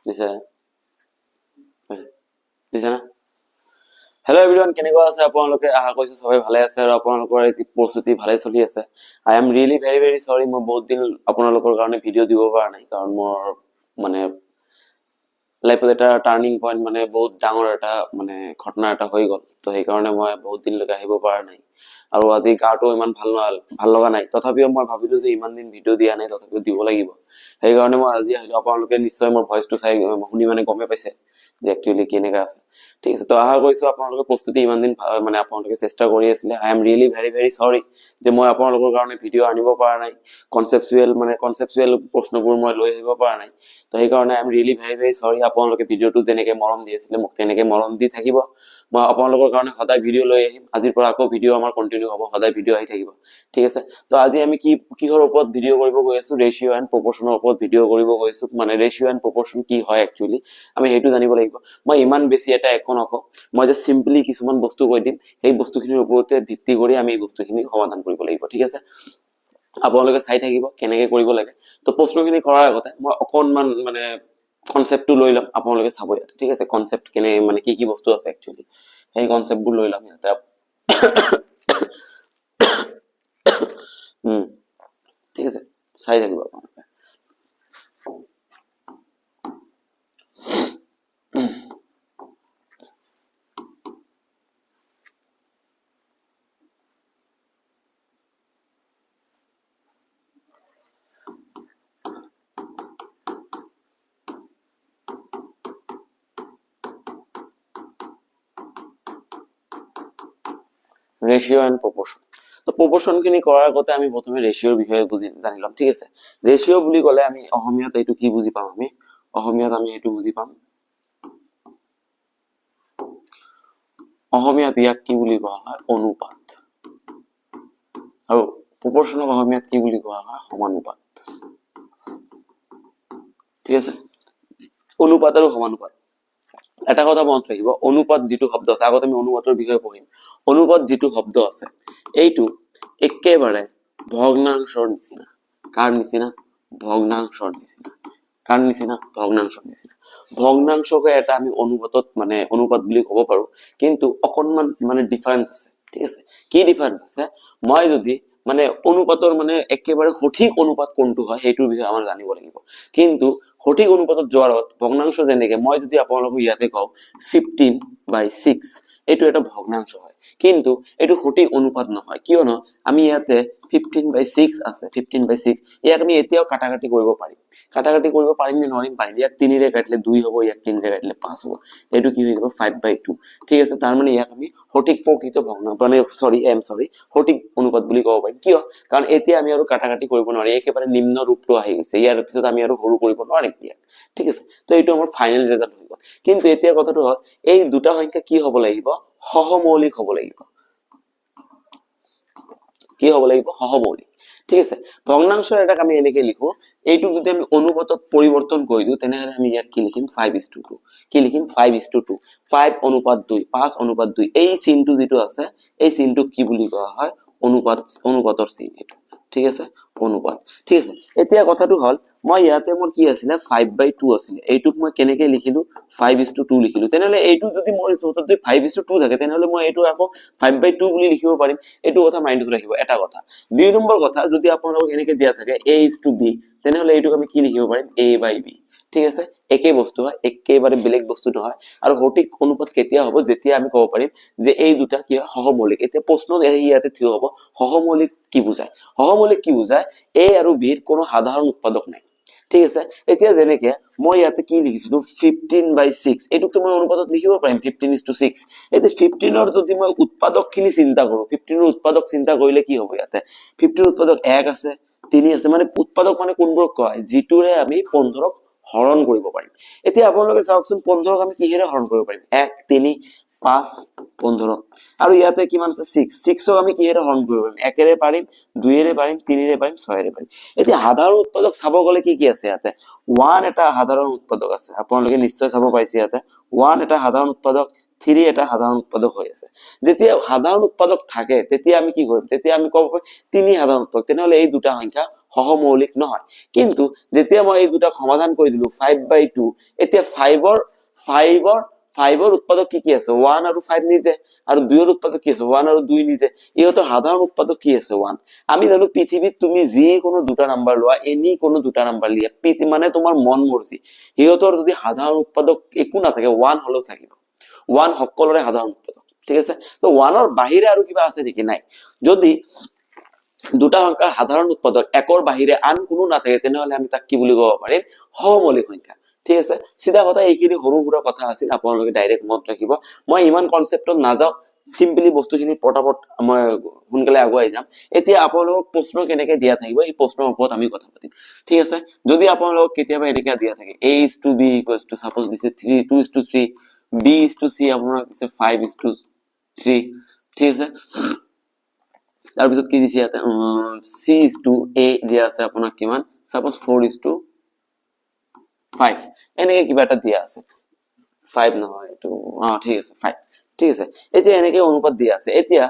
দিছে দিছে না? হেল্ল' এভৰিৱান, কেনেকুৱা আছে আপোনালোকে? আশা কৰিছো সবাই ভালে আছে আৰু আপোনালোকৰ এই প্ৰস্তুতি ভালে চলি আছে। I am really very very চৰি, মই বহুত দিন আপোনালোকৰ কাৰণে ভিডিঅ' দিব পৰা নাই, কাৰণ মোৰ মানে লাইফত এটা টাৰ্ণিং পইণ্ট, মানে বহুত ডাঙৰ এটা মানে ঘটনা এটা হৈ গ'ল। তো সেইকাৰণে মই বহুত দিনলৈকে আহিব পৰা নাই, আৰু আজি গাটো ইমান ভাল লগা নাই। তথাপিও মই ভাবিলো যে ইমান দিন ভিডিঅ' দিয়া নাই, তথাপিও দিব লাগিব। সেইকাৰণে মই আজি আহিলো। আপোনালোকে নিশ্চয় মোৰ ভইচটো চাই শুনি মানে গমেই পাইছে যে একচুৱেলি কেনেকা আছে। ঠিক আছে, তো আশা কৰিছো আপোনালোকে প্ৰস্তুতি ইমান দিন মানে আপোনালোকে চেষ্টা কৰি আছিলে। I am really very very চৰি যে মই আপোনালোকৰ কাৰণে ভিডিঅ' আনিব পৰা নাই, কনচেপচুৱেল প্ৰশ্নবোৰ মই লৈ আহিব পৰা নাই। তো সেইকাৰণে I am really very very চৰি। আপোনালোকে ভিডিঅ'টো যেনেকে মৰম দি আছিলে মোক তেনেকে মৰম দি থাকিব। মই আপোনালোকৰ কাৰণে সদায় ভিডিঅ' লৈ আহিম। আজিৰ পৰা আকৌ ভিডিঅ' আমাৰ কন্টিনিউ হ'ব, সদায় ভিডিঅ' আহি থাকিব। ঠিক আছে, তো আজি আমি কিহৰ ওপৰত ভিডিঅ' কৰিব গৈ আছো? ৰেচিঅ' এণ্ড প্ৰপৰ্চনৰ ওপৰত ভিডিঅ' কৰিব গৈ আছো। মানে ৰেচিঅ' এণ্ড প্ৰপৰ্চন কি হয় একচুৱেলি আমি সেইটো জানিব লাগিব। মই ইমান বেছি এটা একো নকওঁ, মই যে চিম্পলি কিছুমান বস্তু কৈ দিম, সেই বস্তুখিনিৰ ওপৰতে ভিত্তি কৰি আমি এই বস্তুখিনি সমাধান কৰিব লাগিব। ঠিক আছে, আপোনালোকে চাই থাকিব কেনেকে কৰিব লাগে। তো প্ৰশ্নখিনি কৰাৰ আগতে মই অকনমান মানে কনচেপ্টটো লৈ ল'ম, আপোনালোকে চাব ইয়াতে। ঠিক আছে, কনচেপ্ট কেনে মানে কি বস্তু আছে একচুৱেলি, সেই কনচেপ্টবোৰ লৈ ল'ম ইয়াতে। ঠিক আছে, চাই থাকিব আপোনালোকে। Ratio' and proportion. তো প্ৰপৰ্চন খিনি কৰাৰ আগতে আমি প্ৰথমে ৰেচিঅ'ৰ বিষয়ে জানি ল'ম। ঠিক আছে, ৰেচিঅ' বুলি ক'লে আমি অসমীয়াত এইটো কি বুজি পাম? অসমীয়াত আমি এইটো বুজি পাম, অসমীয়াত ইয়াক কি বুলি কোৱা হয়? অনুপাত। আৰু প্ৰপৰ্চনক অসমীয়াত কি বুলি কোৱা হয়? সমানুপাত। ঠিক আছে, অনুপাত আৰু সমানুপাত। এটা কথা মনত ৰাখিব, অনুপাত যিটো শব্দ আছে, আগতে আমি অনুপাতৰ বিষয়ে পঢ়িম। অনুপাত যিটো শব্দ আছে, এইটো একেবাৰে ভগ্নাংশৰ নিচিনা। কাৰ নিচিনা? ভগ্নাংশৰ নিচিনা। কাৰ নিচিনা? ভগ্নাংশৰ নিচিনা। ভগ্নাংশকে এটা আমি অনুপাতত মানে অনুপাত বুলি ক'ব পাৰো, কিন্তু অকনমান মানে ডিফাৰেন্স আছে। ঠিক আছে, কি ডিফাৰেন্স আছে? মই যদি মানে অনুপাতৰ মানে একেবাৰে সঠিক অনুপাত কোনটো হয় সেইটোৰ বিষয়ে আমাৰ জানিব লাগিব। কিন্তু সঠিক অনুপাতত যোৱাৰ আগত ভগ্নাংশ, যেনেকে মই যদি আপোনালোকক ইয়াতে কওঁ 15/6, এইটো এটা ভগ্নাংশ হয়, কিন্তু এইটো সঠিক অনুপাত নহয়। কিয়নো আমি ইয়াতে 15/6 আছে, 15/6 ইয়াক আমি এতিয়াও কাটাকাটি কৰিব পাৰিম। কাটাকাটি কৰিব পাৰিম নে নোৱাৰিম? পাৰিম। ইয়াক 3ৰে কাটিলে 2 হ'ব, ইয়াক 3ৰে কাটিলে 5 হ'ব। এইটো কি হৈ যাব? 5/2। ঠিক আছে, তাৰ মানে ইয়াক আমি সঠিক প্ৰকৃত ভগ্নাংশ মানে সঠিক অনুপাত বুলি ক'ব পাৰিম। কিয়? কাৰণ এতিয়া আমি আৰু কাটাকাটি কৰিব নোৱাৰি, একেবাৰে নিম্ন ৰূপটো আহি গৈছে। ইয়াৰ পিছত আমি আৰু সৰু কৰিব নোৱাৰিম ইয়াক। ঠিক আছে, তো এইটো আমাৰ ফাইনেল ৰিজাল্ট হৈ গ'ল। কিন্তু এতিয়া কথাটো হ'ল, এই দুটা সংখ্যা কি হ'ব লাগিব? সহমৌলিক হ'ব লাগিব। কি হ'ব লাগিব? সহমৌলিক। ঠিক আছে, ভগ্নাংশৰ এটাক আমি এনেকে লিখো, এইটোক যদি আমি অনুপাতত পৰিৱৰ্তন কৰি দিওঁ, তেনেহলে আমি ইয়াক কি লিখিম? 5:2। কি লিখিম? 5:2। 5:2, 5:2। এই চিনটো যিটো আছে, এই চিনটোক কি বুলি কোৱা হয়? অনুপাতৰ চিন এইটো। ঠিক আছে, অনুপাত। ঠিক আছে, এতিয়া কথাটো হ'ল, মই ইয়াতে মোৰ কি আছিলে? 5/2 আছিলে, এইটোক মই কেনেকে লিখিলো? 5:2 লিখিলো। তেনেহলে এইটো যদি মোৰ 5:2 থাকে, তেনেহলে মই এইটো আকৌ 5/2 বুলি লিখিব পাৰিম। এইটো কথা মাইণ্ডত ৰাখিব। এটা কথা। 2 নম্বৰ কথা, যদি আপোনালোকক এনেকে দিয়া থাকে A:B, তেনেহলে এইটোক আমি কি লিখিব পাৰিম? A/B। ঠিক আছে, একে বস্তু হয়, একেবাৰে বেলেগ বস্তু নহয়। আৰু সঠিক অনুপাত কেতিয়া হ'ব? যেতিয়া আমি ক'ব পাৰিম যে এই দুটা কি হয়? সহমৌলিক। এতিয়া প্ৰশ্ন ইয়াতে থিয় হ'ব, সহমৌলিক কি বুজায়? সহমৌলিক কি বুজায়? A আৰু B ৰ কোনো সাধাৰণ উৎপাদক নাই। ঠিক আছে, এতিয়া যেনেকে মই ইয়াতে কি লিখিছিলো? 15/6, এইটোক মই অনুপাতত লিখিব পাৰিম 15:6। এতিয়া 15ৰ যদি মই উৎপাদক খিনি চিন্তা কৰো, 15ৰ উৎপাদক চিন্তা কৰিলে কি হ'ব? ইয়াতে 15ৰ উৎপাদক 1 আছে, 3 আছে। মানে উৎপাদক মানে কোনবোৰক কয়? যিটোৰে আমি 15ক হৰণ কৰিব পাৰিম। এতিয়া আপোনালোকে চাওকচোন, 15ক আমি কিহেৰে হৰণ কৰিব পাৰিম? 1, 3, 5, 15। আৰু ইয়াতে কিমান আছে? 6ক আমি কিহেৰে হৰণ কৰিব পাৰিম? 1ৰে পাৰিম, 2ৰে পাৰিম, 3ৰে পাৰিম, 6ৰে পাৰিম। এতিয়া সাধাৰণ উৎপাদক চাব গ'লে কি আছে ইয়াতে? 1 এটা সাধাৰণ উৎপাদক আছে, আপোনালোকে নিশ্চয় চাব পাইছে ইয়াতে। 1 এটা সাধাৰণ উৎপাদক, 3 এটা সাধাৰণ উৎপাদক হৈ আছে যেতিয়া সাধাৰণ উৎপাদক থাকে তেতিয়া আমি কি কৰিম তেতিয়া আমি ক'ব পাৰি 3 সাধাৰণ উৎপাদক তেনেহলে এই দুটা সংখ্যা সহমৌলিক নহয় কিন্তু যেতিয়া মই এই দুটা সমাধান কৰি দিলো 5/2 এতিয়া 5ৰ উৎপাদক কি আছে 1 আৰু 5 নিজে আৰু 2ৰ উৎপাদক কি আছে 1 আৰু 2 নিজে ইহঁতৰ সাধাৰণ উৎপাদক কি আছে 1 আমি জানো পৃথিৱীত তুমি যি কোনো দুটা নাম্বাৰ লোৱা এনি কোনো দুটা নাম্বাৰ লিয়া মানে তোমাৰ মন মৰ্জি ইহঁতৰ যদি সাধাৰণ উৎপাদক একো নাথাকে 1 হলেও থাকিব 1 সকলোৰে সাধাৰণ উৎপাদক ঠিক আছে তো 1ৰ বাহিৰে আৰু কিবা আছে নেকি নাই যদি দুটা সংখ্যাৰ সাধাৰণ উৎপাদক একৰ বাহিৰে আন কোনো নাথাকে তেনেহলে আমি তাক কি বুলি ক'ব পাৰিম সহমৌলিক সংখ্যা ঠিক আছে সিধা কথা এইখিনি সৰু সৰু কথা আছিল আপোনালোকে ডাইৰেক্ট মনত ৰাখিব মই ইমান কনসেপ্টত নাযাও সিম্পলি বস্তুখিনি পটাপট মই সোনকালে আগুৱাই যাম এতিয়া আপোনালোকক প্ৰশ্ন কেনেকৈ দিয়া থাকিব এই প্ৰশ্নৰ ওপৰত আমি কথা পাতিম ঠিক আছে যদি আপোনালোকক কেতিয়াবা এনেকৈ দিয়া থাকে a:b = সাপোজ দিছে 2:3 b:c আপোনাক দিছে 5:3 ঠিক আছে তাৰপিছত কি দিছে ইয়াতে c:a দিয়া আছে আপোনাক কিমান সাপোজ 4:5 এনেকৈ কিবা এটা দিয়া আছে 5 নহয় এটো ঠিক আছে 5 ঠিক আছে এতিয়া এনেকৈ অনুপাত দিয়া আছে এতিয়া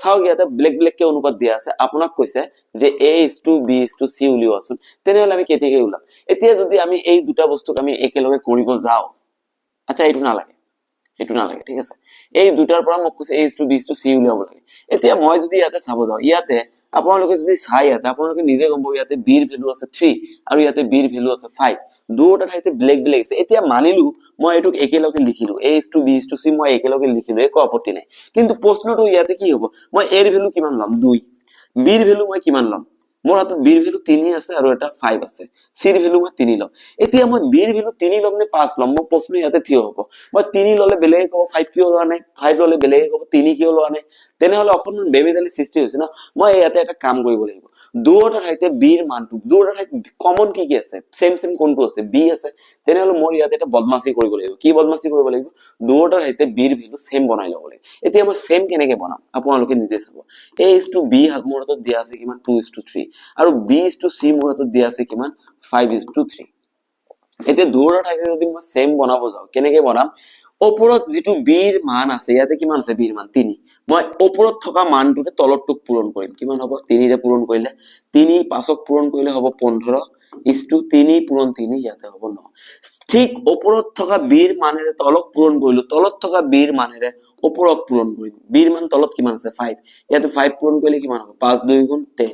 চাওক ইয়াতে ব্লেক কে অনুপাত দিয়া আছে আপোনাক কৈছে যে a:b:c উলিওৱাচোন তেনেহলে আমি কেতিয়াকৈ উলাম এতিয়া যদি আমি এই দুটা বস্তুক আমি একেলগে কৰিব যাও আচ্ছা এইটো নালাগে ঠিক আছে এই দুটাৰ পৰা মোক কৈছে a:b:c উলিয়াব লাগে এতিয়া মই যদি ইয়াতে চাব যাও ইয়াতে আপোনালোকে যদি চাই ইয়াতে আপোনালোকে নিজে গম পাব ইয়াতে b ৰ ভ্যালু আছে 3 আৰু ইয়াতে b ৰ ভ্যালু আছে 5 দুটা ঠাইতে ব্লেক আছে এতিয়া মানিলো মই এটোক একেলগে লিখিলো a:b:c মই একেলগে লিখিলো একো আপত্তি নাই কিন্তু প্ৰশ্নটো ইয়াতে কি হ'ব মই a ৰ ভ্যালু কিমান লম 2 b ৰ ভ্যালু মই কিমান লম মোৰ হাতত b ৰ ভ্যালু 3 আছে আৰু এটা 5 আছে c ৰ ভ্যালু মই 3 লম এতিয়া মই b ৰ ভ্যালু 3 লম নে 5 লম মই প্ৰশ্ন ইয়াতে থিয় হ'ব মই 3 ললে বেলেগ হ'ব 5 কিয় লোৱা নাই 5 ললে বেলেগ হ'ব 3 কিয় লোৱা নাই তেনেহলে অকনমান বেমেজালি সৃষ্টি হৈছে ন মই ইয়াতে এটা কাম কৰিব লাগিব দুটা ঠাইতে b ৰ মানটো দুটা ঠাইতে কমন কি আছে সেম কোনটো আছে b আছে তেনেহলে মোৰ ইয়াতে এটা বদমাসি কৰিব লাগিব কি বদমাসি কৰিব লাগিব দুটা ঠাইতে b ৰ ভ্যালু সেম বনাই ল'ব লাগিব এতিয়া মই সেম কেনেকৈ বনাম আপোনালোকে নিজে চাব a:b মোৰ হাতত দিয়া আছে কিমান 2:3 আৰু b:c মোৰ হাতত দিয়া আছে কিমান 5:3 এতিয়া দুটা ঠাইতে যদি মই সেম বনাব যাও কেনেকৈ বনাম ওপৰত যেটো b ৰ মান আছে ইয়াতে কিমান আছে b ৰ মান 3 মই ওপৰত থকা মানটোতে তলৰটোক পূৰণ কৰিম কিমান হ'ব 3 ৰে পূৰণ কৰিলে 3 5ক পূৰণ কৰিলে হ'ব 15 3 পূৰণ 3 ইয়াতে হ'ব 9 ঠিক ওপৰত থকা b ৰ মানেৰে তলক পূৰণ কৰিলো তলত থকা b ৰ মানেৰে ওপৰক পূৰণ কৰিম b ৰ মান তলত কিমান আছে 5 ইয়াতে 5 পূৰণ কৰিলে কিমান হ'ব 5 2 গুণ 10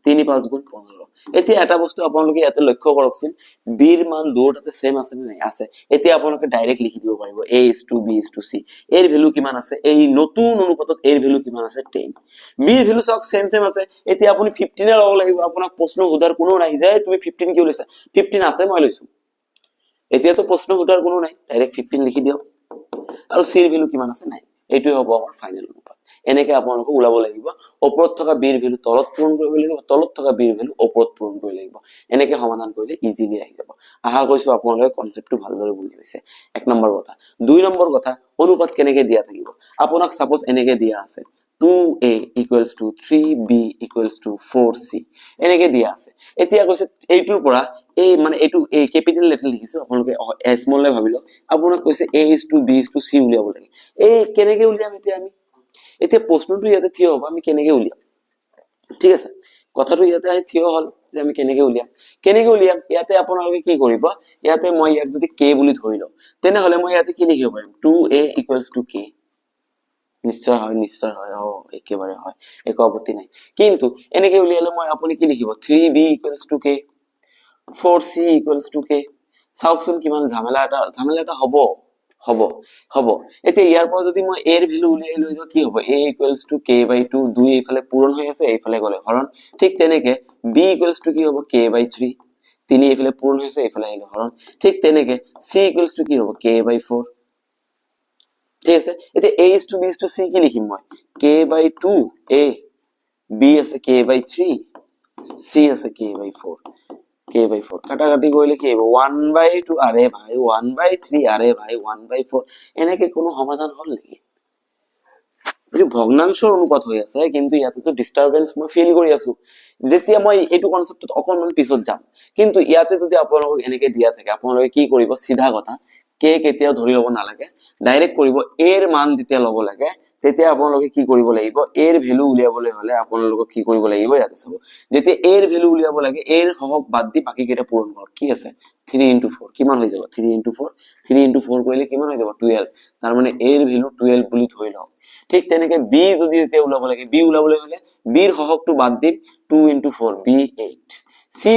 3 5 গুণ 15 এতিয়া এটা বস্তু আপোনালোকে ইয়াতে লক্ষ্য কৰকচোন b ৰ মান দুটাতে সেম আছে নে নাই আছে এতিয়া আপোনালোকে ডাইৰেক্ট লিখি দিব পাৰিব a:b:c এৰ ভ্যালু কিমান আছে এই নতুন অনুপাতত এৰ ভ্যালু কিমান আছে 10 b ৰ ভ্যালু সব সেম আছে এতিয়া আপুনি 15 এ লব লাগিব আপোনাক প্ৰশ্ন উদাৰ কোনো নাই যে তুমি 15 কিয় লৈছা 15 আছে মই লৈছো এতিয়া তো প্ৰশ্ন উদাৰ কোনো নাই ডাইৰেক্ট 15 লিখি দিও আৰু c ৰ ভ্যালু কিমান আছে নাই এইটোই হ'ব আমাৰ ফাইনাল অনুপাত এনেকৈ আপোনালোকে উলাব লাগিব ওপৰত থকা b ৰ ভ্যালু তলত পূৰণ কৰিব লাগিব তলত থকা b ৰ ভ্যালু ওপৰত পূৰণ কৰিব লাগিব এনেকৈ সমাধান কৰিলে ইজিলি আহি যাব আশা কৰিছো আপোনালোকে কনসেপ্টটো ভালদৰে বুজি পাইছে এক নম্বৰ কথা দুই নম্বৰ কথা অনুপাত কেনেকৈ দিয়া থাকিব আপোনাক সাপোজ এনেকৈ দিয়া আছে 2a = 3b = 4c এনেকৈ দিয়া আছে এতিয়া কৈছে এইটোৰ পৰা এই মানে এইটো a ক্যাপিটাল লেটাৰ লিখিছো আপোনালোকে স্মল লে ভাবিলো আপোনাক কৈছে a:b:c উলিয়াব লাগে এই কেনেকৈ উলিয়াম এতিয়া আমি এতিয়া প্ৰশ্নটো ইয়াতে থিয় হ'ব আমি কেনেকৈ উলিয়াম ঠিক আছে কথাটো ইয়াতে আহি থিয় হল যে আমি কেনেকৈ উলিয়াম ইয়াতে আপোনালোকে কি কৰিব ইয়াতে মই ইয়াক যদি k বুলি ধৰি লও তেনেহলে মই ইয়াতে কি লিখিব পাৰিম 2a = k নিশ্চয় হয় একেবাৰে হয় একো আপত্তি নাই কিন্তু এনেকৈ উলিয়ালে মই আপুনি কি লিখিব 3b = k 4c = k চাওকচোন কিমান ঝামেলা এটা হ'ব এতিয়া ইয়াৰ পৰা যদি মই a ৰ ভ্যালু উলিয়াই লৈ যাও কি হ'ব a = k/2 2 এইফালে পূৰণ হৈ আছে এইফালে গলে হৰণ ঠিক তেনেকৈ b = কি হ'ব k/3 3 এইফালে পূৰণ হৈছে এইফালে আহিলে হৰণ ঠিক তেনেকৈ c = কি হ'ব k/4 ঠিক আছে এতিয়া a:b:c কি লিখিম মই k/2 a b আছে k/3 c আছে k/4 কাটাকাটি কৰিলে কি হ'ব 1/2 আৰে ভাই 1/3 আৰে ভাই 1/4 এনেকৈ কোনো সমাধান হল নেকি এই ভগ্নাংশৰ অনুপাত হৈ আছে কিন্তু ইয়াতে তো ডিস্টাৰবেন্স মই ফিল কৰি আছো যেতিয়া মই এইটো কনসেপ্টত অকনমান পিছত যাম কিন্তু ইয়াতে যদি আপোনালোকক এনেকৈ দিয়া থাকে আপোনালোকে কি কৰিব সিধা কথা কে কেতিয়াও ধৰি ল'ব নালাগে, ডাইৰেক্ট কৰিব। এৰ মান যেতিয়া ল'ব লাগে তেতিয়া আপোনালোকে কি কৰিব লাগিব, এৰ ভ্যালু উলিয়াবলৈ হলে আপোনালোকক কি কৰিব লাগিব, ইয়াতে চাব। যেতিয়া এৰ ভ্যালু উলিয়াব লাগে এৰ হহক বাদ দি বাকি কেইটা পূৰণ কৰক। কি আছে 3 into 4 কিমান হৈ যাব, 3 into 4 3 into 4 কৰিলে কিমান হৈ যাব 12। তাৰ মানে এৰ ভ্যালু 12 বুলি ধৰি লওক। ঠিক তেনেকে বি যদি এতিয়া ওলাব লাগে, বি ওলাবলৈ হলে বিৰ হহকটো বাদ দিম 2 into 4 বি 8। সি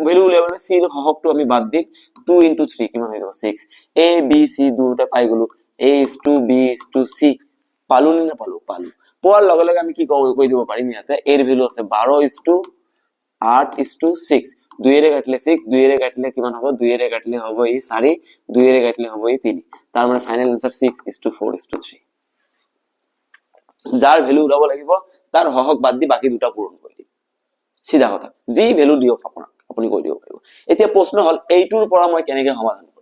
ভ্যালু উলিয়াবলৈ সিৰ হহকটো আমি বাদ দিম 2 into 3 কিমান হৈ যাব 6। এ বি সি দুটা পাই গলো, a is to b is to c। পালো নে নাপালো, পালো। পোৱাৰ লগে লগে আমি কি কৈ দিব পাৰিম, ইয়াতে এৰ ভ্যালু আছে 12 is to 8 is to 6। 2 এৰে কাটিলে 6, 2 এৰে কাটিলে কিমান হ'ব, 2 এৰে কাটিলে হ'ব ই 4, 2 এৰে কাটিলে হ'ব ই 3। তাৰ মানে final answer 6 is to 4 is to 3। যাৰ ভ্যালু উলাব লাগিব তাৰ হহক বাদ দি বাকি দুটা পূৰণ কৰি দিম, সিধা কথা। যি ভ্যালু দিয়ক আপোনাক আপুনি কৈ দিব পাৰিব। এতিয়া প্ৰশ্ন হল এইটোৰ পৰা মই কেনেকৈ সমাধান কৰিম।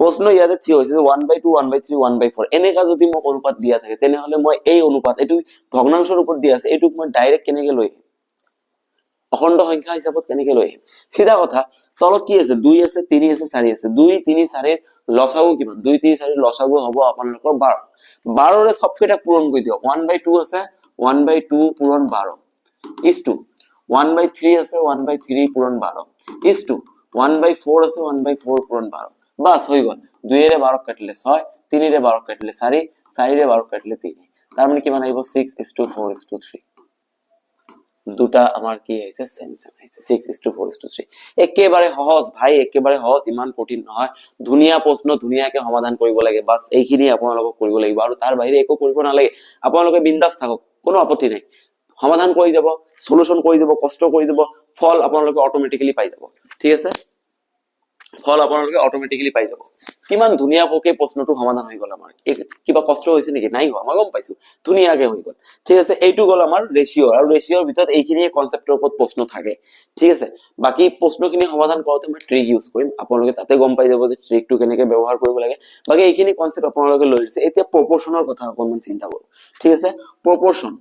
প্ৰশ্ন ইয়াতে থিয় হৈছে যে 1/2 1/3 1/4 এনেকা যদি মোক অনুপাত দিয়া থাকে তেনেহলে মই এই অনুপাত, এইটো ভগ্নাংশৰ ওপৰত দিয়া আছে, এইটোক মই ডাইৰেক্ট কেনেকৈ লৈ আহিম, অখণ্ড সংখ্যা হিচাপত কেনেকৈ লৈ আহিম। সিধা কথা, তলত কি আছে 2 আছে 3 আছে 4 আছে, 2 3 4 এর লসাগু কিমান, 2 3 4 এর লসাগু হ'ব আপোনালোকৰ 12। 12 ৰে সবকেইটা পূৰণ কৰি দিয়ক। 1/2 আছে 1/2 পূৰণ 12 is to 1/3 আছে 1/3 পূৰণ 12 is to 1/4 আছে 1/4 পূৰণ 12। বাস হৈ গল। 2 এৰে 12 কাটিলে 6, 3 এৰে 12 কাটিলে 4, 4 এৰে 12 কাটিলে 3। তাৰ মানে কিমান আহিব 6 is to 4 is to 3। দুটা আমাৰ কি আহিছে, সেম সেম আহিছে 6 is to 4 is to 3। একেবাৰে সহজ ভাই, একেবাৰে সহজ, ইমান কঠিন নহয়। ধুনীয়া প্ৰশ্ন ধুনীয়াকে সমাধান কৰিব লাগে, বাস এইখিনি আপোনালোকক কৰিব লাগিব আৰু তাৰ বাহিৰে একো কৰিব নালাগে। আপোনালোকে বিন্দাস থাকক, কোনো আপত্তি নাই। সমাধান কৰি যাব, সলিউশন কৰি দিব, কষ্ট কৰি দিব, ফল আপোনালোকে অটোমেটিক্যালি পাই যাব। ঠিক আছে, ফল আপোনালোকে অটোমেটিক্যালি পাই যাব। কিমান ধুনীয়াকৈ প্ৰশ্নটো সমাধান হৈ গল। আমাৰ কিবা কষ্ট হৈছে নেকি, নাই হোৱা, মই গম পাইছো, ধুনীয়াকে হৈ গল। ঠিক আছে, এইটো গল আমাৰ ৰেশিও, আৰু ৰেশিওৰ ভিতৰত এইখিনি কনসেপ্টৰ ওপৰত প্ৰশ্ন থাকে। ঠিক আছে, বাকি প্ৰশ্নখিনি সমাধান কৰোঁতে মই ট্ৰিক ইউজ কৰিম, আপোনালোকে তাতে গম পাই যাব যে ট্ৰিকটো কেনেকৈ ব্যৱহাৰ কৰিব লাগে। বাকি এইখিনি কনসেপ্ট আপোনালোকে লৈ লৈছে। এতিয়া প্ৰপোৰ্শনৰ কথা অকণমান চিন্তা কৰো। ঠিক আছে, প্ৰপোৰ্শন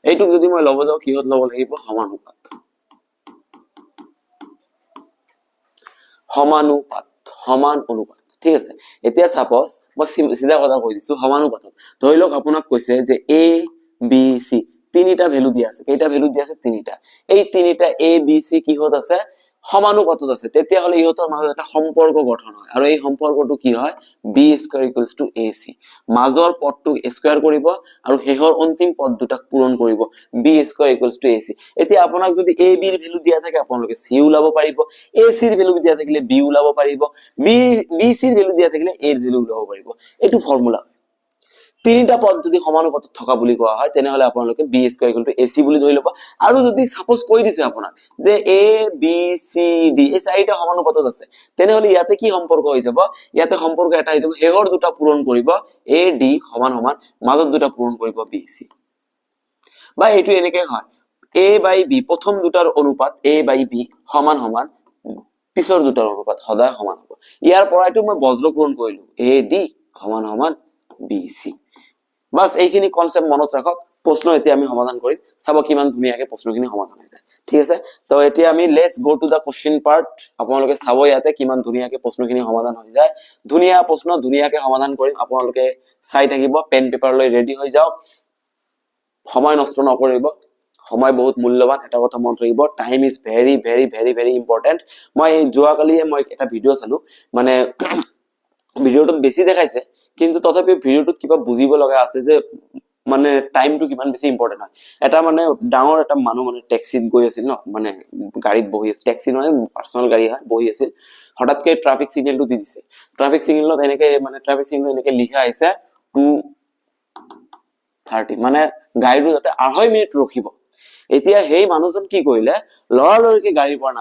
এইটোক যদি মই লব যাও কিহত লব লাগিব, সমানুপাত। সমান অনুপাত। ঠিক আছে, এতিয়া সাপোজ মই সিধা কথা কৈ দিছো, সমানুপাতত ধৰি লওক আপোনাক কৈছে যে এ বি সি তিনিটা ভ্যালু দিয়া আছে। কেইটা ভ্যালু দিয়া আছে, তিনিটা। এই তিনিটা এ বি সি কিহত আছে, সমানুপাতত আছে। তেতিয়াহলে ইহঁতৰ মাজত এটা সম্পৰ্ক গঠন হয়, আৰু এই সম্পৰ্কটো কি হয়, b square equals to a c. মাজৰ পদটোক স্কয়াৰ কৰিব আৰু শেষৰ অন্তিম পদ দুটাক পূৰণ কৰিব, b square equals to a c. এতিয়া আপোনাক যদি এ বি ৰ ভ্যালু দিয়া থাকে আপোনালোকে সি ওলাব পাৰিব, এ সি ৰ ভ্যালু দিয়া থাকিলে বি ওলাব পাৰিব, বি সি ৰ ভ্যালু দিয়া থাকিলে এ ৰ ভ্যালু ওলাব পাৰিব। এইটো ফৰ্মুলা। তিনিটা পদ যদি সমানুপাতত থকা বুলি কোৱা হয় তেনেহলে আপোনালোকে b square equal to AC বুলি ধৰি ল'ব। আৰু যদি সাপোজ কৈ দিছে আপোনাক যে এ বি সি ডি এই চাৰিটা সমানুপাতত আছে তেনেহলে ইয়াতে কি সম্পৰ্ক হৈ যাব, ইয়াতে সম্পৰ্ক এটা হৈ যাব, শেষৰ দুটা পূৰণ কৰিব এ ডি সমান সমান, মাজত দুটা পূৰণ কৰিব বি সি। বা এইটো এনেকৈ হয় এ বাই বি, প্ৰথম দুটাৰ অনুপাত এ বাই বি সমান সমান পিছৰ দুটাৰ অনুপাত সদায় সমান হ'ব। ইয়াৰ পৰা এইটো মই বজ্ৰ পূৰণ কৰিলো এ ডি সমান সমান বি সি। বাস এইখিনি কনসেপ্ট মনত ৰাখক। প্ৰশ্ন এতিয়া আমি সমাধান কৰিম, চাব কিমান ধুনীয়াকৈ প্ৰশ্নখিনি সমাধান হৈ যায়। ঠিক আছে, তো এতিয়া আমি let's go to the question part. আপোনালোকে চাব ইয়াতে কিমান ধুনীয়াকৈ প্ৰশ্নখিনি সমাধান হৈ যায়। ধুনীয়া প্ৰশ্ন, ধুনীয়াকৈ সমাধান কৰিম। আপোনালোকে চাই থাকিব, পেন পেপাৰ লৈ ৰেডি হৈ যাওক, সময় নষ্ট নকৰিব। সময় বহুত মূল্যৱান, এটা কথা মনত ৰাখিব, time is very very very very important. মই যোৱাকালিয়ে মই এটা ভিডিঅ' চালো, মানে ভিডিঅ'টোত বেছি দেখাইছে কিন্তু তথাপিও ভিডিঅ'টোত কিবা বুজিব লগা আছে যে মানে টাইমটো কিমান বেছি ইম্পৰ্টেন্ট হয়। এটা মানে ডাঙৰ এটা মানুহ মানে ট্যাক্সিত গৈ আছিল ন, মানে গাড়ীত বহি আছিল, ট্যাক্সি নহয় পাৰ্সোনাল গাড়ী হয়, বহি আছিল। হঠাৎকৈ ট্ৰাফিক সিগনেলটো দি দিছে। ট্ৰাফিক সিগনেলত এনেকে মানে ট্ৰাফিক সিগনেল এনেকে লিখা আছে 2:30, মানে গাড়ীটো যাতে 2.5 মিনিট ৰখিব। এতিয়া সেই মানুহজন কি কৰিলে, লৰালৰিকে গাড়ীৰ পৰা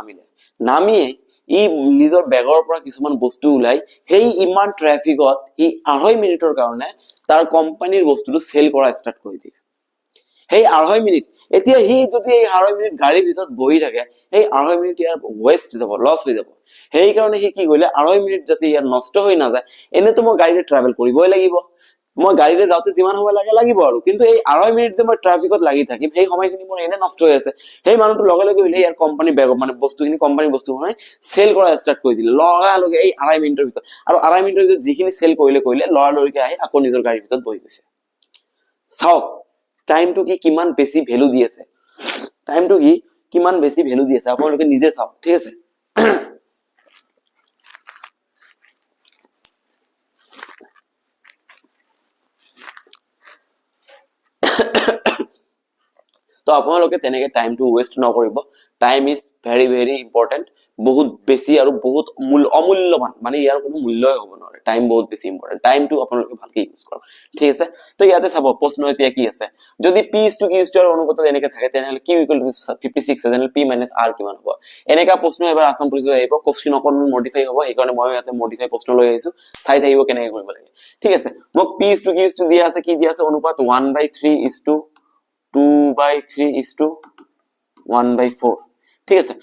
নামিয়ে ই নিজৰ বেগৰ পৰা কিছুমান বস্তু ওলাই সেই ইমান ট্ৰাফিকত ই 2.5 মিনিটৰ কাৰণে তাৰ কোম্পানীৰ বস্তুটো সেল কৰা ষ্টাৰ্ট কৰি দিলে। সেই 2.5 মিনিট, এতিয়া সি যদি এই 2.5 মিনিট গাড়ীৰ ভিতৰত বহি থাকে সেই 2.5 মিনিট ইয়াৰ ওয়েস্ট যাব, লস হৈ যাব। সেই কাৰণে সি কি কৰিলে 2.5 মিনিট যাতে ইয়াৰ নষ্ট হৈ নাযায়, এনেতো মই গাড়ীৰে ট্ৰাভেল কৰিবই লাগিব, মই গাড়ীৰে যাওঁতে যিমান সময় লাগে লাগিব আৰু, কিন্তু এই 2.5 মিনিট যে মই ট্ৰাফিকত লাগি থাকিম সেই সময়খিনি মোৰ এনে নষ্ট হৈ আছে। সেই মানুহটো লগে লগে হলে ইয়াৰ কোম্পানী বেগ মানে বস্তুখিনি কোম্পানীৰ বস্তু মানে চেল কৰা ষ্টাৰ্ট কৰি দিলে লগে এই 2.5 মিনিটৰ ভিতৰত, আৰু 2.5 মিনিটৰ ভিতৰত যিখিনি চেল কৰিলে লৰালৰিকে আহি আকৌ নিজৰ গাড়ীৰ ভিতৰত বহি গৈছে। চাওক টাইমটো কি কিমান বেছি ভেলু দি আছে, টাইমটো কি কিমান বেছি ভেলু দি আছে আপোনালোকে নিজে চাওক, ঠিক আছে। তো আপোনালোকে তেনেকে টাইমটো ওয়েস্ট নকৰিব। Time is very very important, বহুত বেছি আৰু বহুত অমূল্যৱান, মানে ইয়াৰ কোনো মূল্যই হ'ব নোৱাৰে। টাইম বহুত বেছি ইম্পৰ্টেন্ট, টাইমটো আপোনালোকে ভালকে ইউজ কৰক, ঠিক আছে। তো ইয়াতে চাব প্ৰশ্ন এতিয়া কি আছে, যদি p is to q is to অনুপাতত এনেকে থাকে তেনেহলে q equal to 56 হয়, তেনেহলে p minus r কিমান হ'ব? এনেকা প্ৰশ্ন এবাৰ আসাম পুলিচত আহিব, কোশ্চিন অকনমান মডিফাই হ'ব, সেইকাৰণে মই ইয়াতে মডিফাই প্ৰশ্ন লৈ আহিছো, চাই থাকিব কেনেকে কৰিব লাগে, ঠিক আছে। মোক p is to q is to দিয়া আছে, কি দিয়া আছে অনুপাত 1/3 is to 2/3 is to 1/4, ঠিক আছে।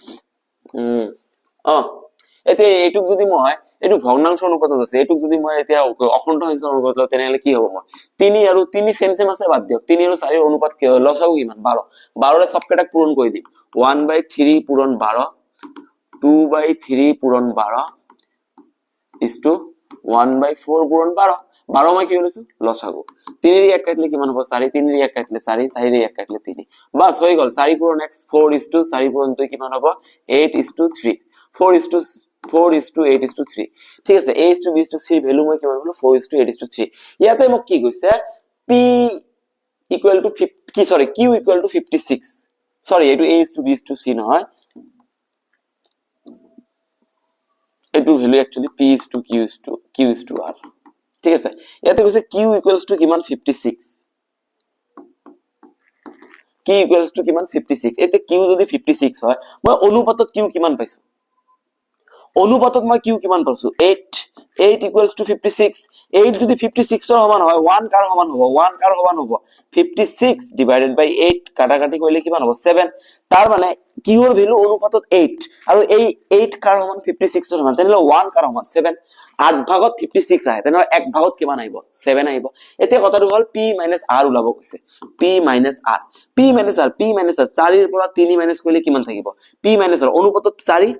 এতিয়া এইটুক যদি মই এইটো ভগ্নাংশ অনুপাতত আছে, এইটুক যদি মই এতিয়া অখণ্ড সংখ্যা অনুপাতত তেনেহলে কি হ'ব? মই 3 আৰু 3 সেম আছে, বাদ দিয়ক। 3 আৰু 4 অনুপাত লসাগু কিমান? 12। 12ৰে সবকেইটাক পূৰণ কৰি দিম, 1/3 পূৰণ 12, 2/3 পূৰণ 12 is to 1/4 পূৰণ 12। 12 মই কি লৈছো? লসাগু। 3 ৰে 1 কাটিলে কিমান হ'ব? 4। 3 ৰে 1 কাটিলে 4, 4 ৰে 1 কাটিলে 3, বাস হৈ গল। 4 পূৰণ x 4 is to 4 পূৰণ 2 কিমান হ'ব? 8 is to 3, 4 is to 8 is to 3, ঠিক আছে। a is to b is to c value মই কিমান হলো? 4 is to 8 is to 3। ইয়াতে মোক কি কৈছে? p equal to 50 কি sorry q equal to 56, sorry এটো a is to b is to c নহয়, এটো value actually p is to q is to r, ঠিক আছে। ইয়াতে কৈছে q equals to কিমান? 56, q equals to কিমান? 56। এতে q যদি 56 হয়, মই অনুপাতত q কিমান পাইছো? অনুপাতত মই q কিমান পাইছো? 8 equals to 56। 8 যদি 56 এর সমান হয়, 1 কার সমান হ'ব? 1 কার সমান হ'ব? 56 divided by 8 কাটাকাটি কৰিলে কিমান হ'ব? 7। তাৰ মানে q এৰ ভ্যালু অনুপাতত 8, আৰু এই 8 কার সমান? 56 এর সমান, তেনেহলে 1 কার সমান? 7। 8 ভাগত 56 আহে, তেনেহলে 1 ভাগত কিমান আহিব? 7 আহিব। এতিয়া কথাটো হল p minus r ওলাব কৈছে, p minus r, p minus r, 4 এর পৰা 3 মাইনাস কৰিলে কিমান থাকিব? p minus r অনুপাতত 4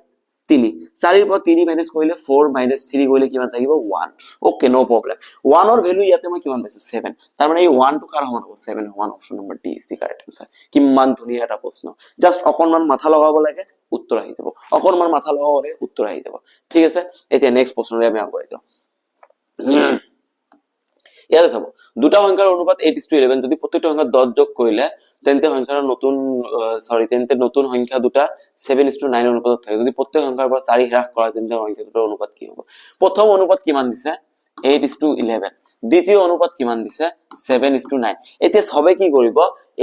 3, 4 এৰ পৰ 3 মাইনাস কৰিলে 4 মাইনাস 3 কৰিলে কিমান থাকিব? 1। ওকে, নো প্রবলেম। 1 এর ভ্যালু ইয়াতে মই কিমান পাইছো? 7। তার মানে এই 1 টো কার সমান হ'ব? 7 1। Option number D is the correct answer. কিমান ধুনীয়া এটা প্ৰশ্ন, জাস্ট অকনমান মাথা লগাব লাগে, উত্তৰ আহি যাব। অকনমান মাথা লগাবলে উত্তৰ আহি যাব, ঠিক আছে। এতিয়া নেক্সট প্ৰশ্নলৈ আমি আগুৱাই যাওঁ। ইয়াতে চাব, দুটা সংখ্যাৰ অনুপাত 8:11, যদি প্ৰত্যেকটা সংখ্যা 10 যোগ কৰিলে তেন্তে সংখ্যাৰ নতুন সংখ্যা দুটা 7:9 অনুপাতত থাকে। যদি প্ৰত্যেক সংখ্যাৰ পৰা 4 হ্ৰাস কৰা তেন্তে সংখ্যা দুটাৰ অনুপাত কি হ'ব? প্ৰথম অনুপাত কিমান দিছে? 8:11। দ্বিতীয় অনুপাত কিমান দিছে? 7:9। এতিয়া সবে কি কৰিব?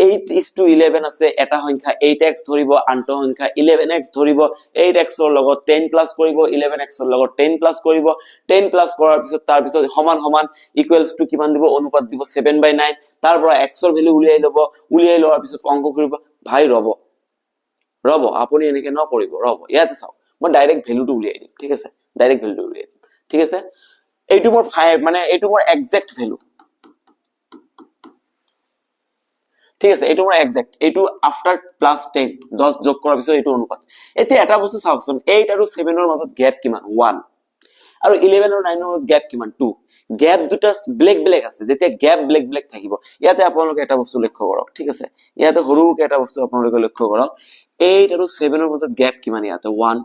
8:11 আছে, এটা সংখ্যা 8x ধৰিব, আনটো সংখ্যা 11x ধৰিব, 8x ৰ লগত 10 প্লাস কৰিব, 11x ৰ লগত 10 প্লাস কৰিব, 10 প্লাস কৰাৰ পিছত তাৰ পিছত সমান সমান ইকুৱেলস টু কিমান দিব? অনুপাত দিব 7/9। তাৰ পৰা x ৰ ভ্যালু উলিয়াই লব, উলিয়াই লোৱাৰ পিছত অংক কৰিব। ভাই ৰব আপুনি এনেকে নকৰিব, ৰব। ইয়াতে চাওক, মই ডাইৰেক্ট ভ্যালুটো উলিয়াই দিম, ঠিক আছে, ডাইৰেক্ট ভ্যালুটো উলিয়াই দিম, ঠিক আছে। এইটো মোৰ 5, মানে এইটো মোৰ এক্সাক্ট ভ্যালু, ঠিক আছে। এইটো মোৰ এক্সাক্ট, এইটো আফটাৰ প্লাস 10 10 যোগ কৰাৰ পিছত এইটো অনুপাত। এতিয়া এটা বস্তু চাওকচোন, 8 আৰু 7 ৰ মাজত গ্যাপ কিমান? 1, আৰু 11 আৰু 9 ৰ মাজত গ্যাপ কিমান? 2। গ্যাপ দুটা ব্লেক ব্লেক আছে, যেতিয়া গ্যাপ ব্লেক ব্লেক থাকিব। ইয়াতে আপোনালোকে এটা বস্তু লক্ষ্য কৰক, ঠিক আছে। ইয়াতে সৰুকে এটা বস্তু আপোনালোকে লক্ষ্য কৰক, 8 আৰু 7 ৰ মাজত গ্যাপ কিমান? ইয়াতে 1।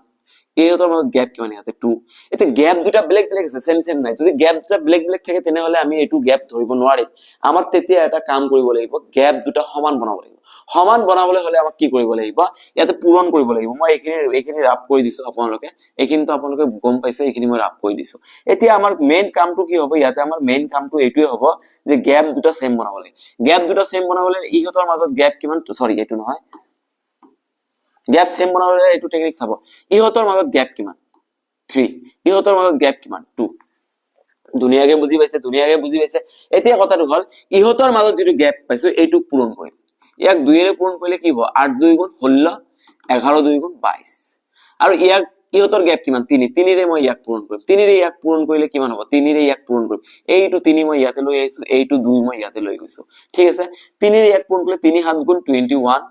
এইটোৰ মাজত গ্যাপ কিমান? ইয়াতে 2। এতিয়া গ্যাপ দুটা ব্লেক ব্লেক আছে, সেম নাই। যদি গ্যাপ দুটা ব্লেক ব্লেক থাকে তেনেহলে আমি এইটো গ্যাপ ধৰিব নোৱাৰিম। আমাৰ তেতিয়া এটা কাম কৰিব লাগিব, গ্যাপ দুটা সমান বনাব লাগিব। সমান বনাবলৈ হলে আমাক কি কৰিব লাগিব? ইয়াতে পূৰণ কৰিব লাগিব। মই এইখিনি ৰাফ কৰি দিছো, আপোনালোকে এইখিনিতো আপোনালোকে গম পাইছে, এইখিনি মই ৰাফ কৰি দিছো। এতিয়া আমাৰ মেইন কামটো কি হ'ব? ইয়াতে আমাৰ মেইন কামটো এইটোৱে হ'ব যে গ্যাপ দুটা সেম বনাব লাগে। গ্যাপ দুটা সেম বনাবলৈ ইহঁতৰ মাজত গ্যাপ কিমান? সৰি, এইটো নহয়, গ্যাপ সেম বনাবলৈ এইটো টেকনিক চাব। ইহঁতৰ মাজত গ্যাপ কিমান? 3। ইহঁতৰ মাজত গ্যাপ কিমান? 2। ধুনীয়াকে বুজি পাইছে, ধুনীয়াকে বুজি পাইছে। এতিয়া কথাটো হল, ইহঁতৰ মাজত যেটো গ্যাপ পাইছো এইটোক পূৰণ কৰিম। ইয়াক 2 ৰে পূৰণ কৰিলে কি হ'ব? 8 2 গুণ 16, 11 2 গুণ 22, আৰু ইয়াক ইহঁতৰ গ্যাপ কিমান 3 3ৰে মই ইয়াক পূৰণ কৰিম 3ৰে ইয়াক পূৰণ কৰিলে কিমান হ'ব 3ৰে ইয়াক পূৰণ কৰিম এইটো 3 মই ইয়াতে লৈ আহিছো এইটো 2 মই ইয়াতে লৈ গৈছো ঠিক আছে 3ৰে ইয়াক পূৰণ কৰিলে 3 7 গুণ 21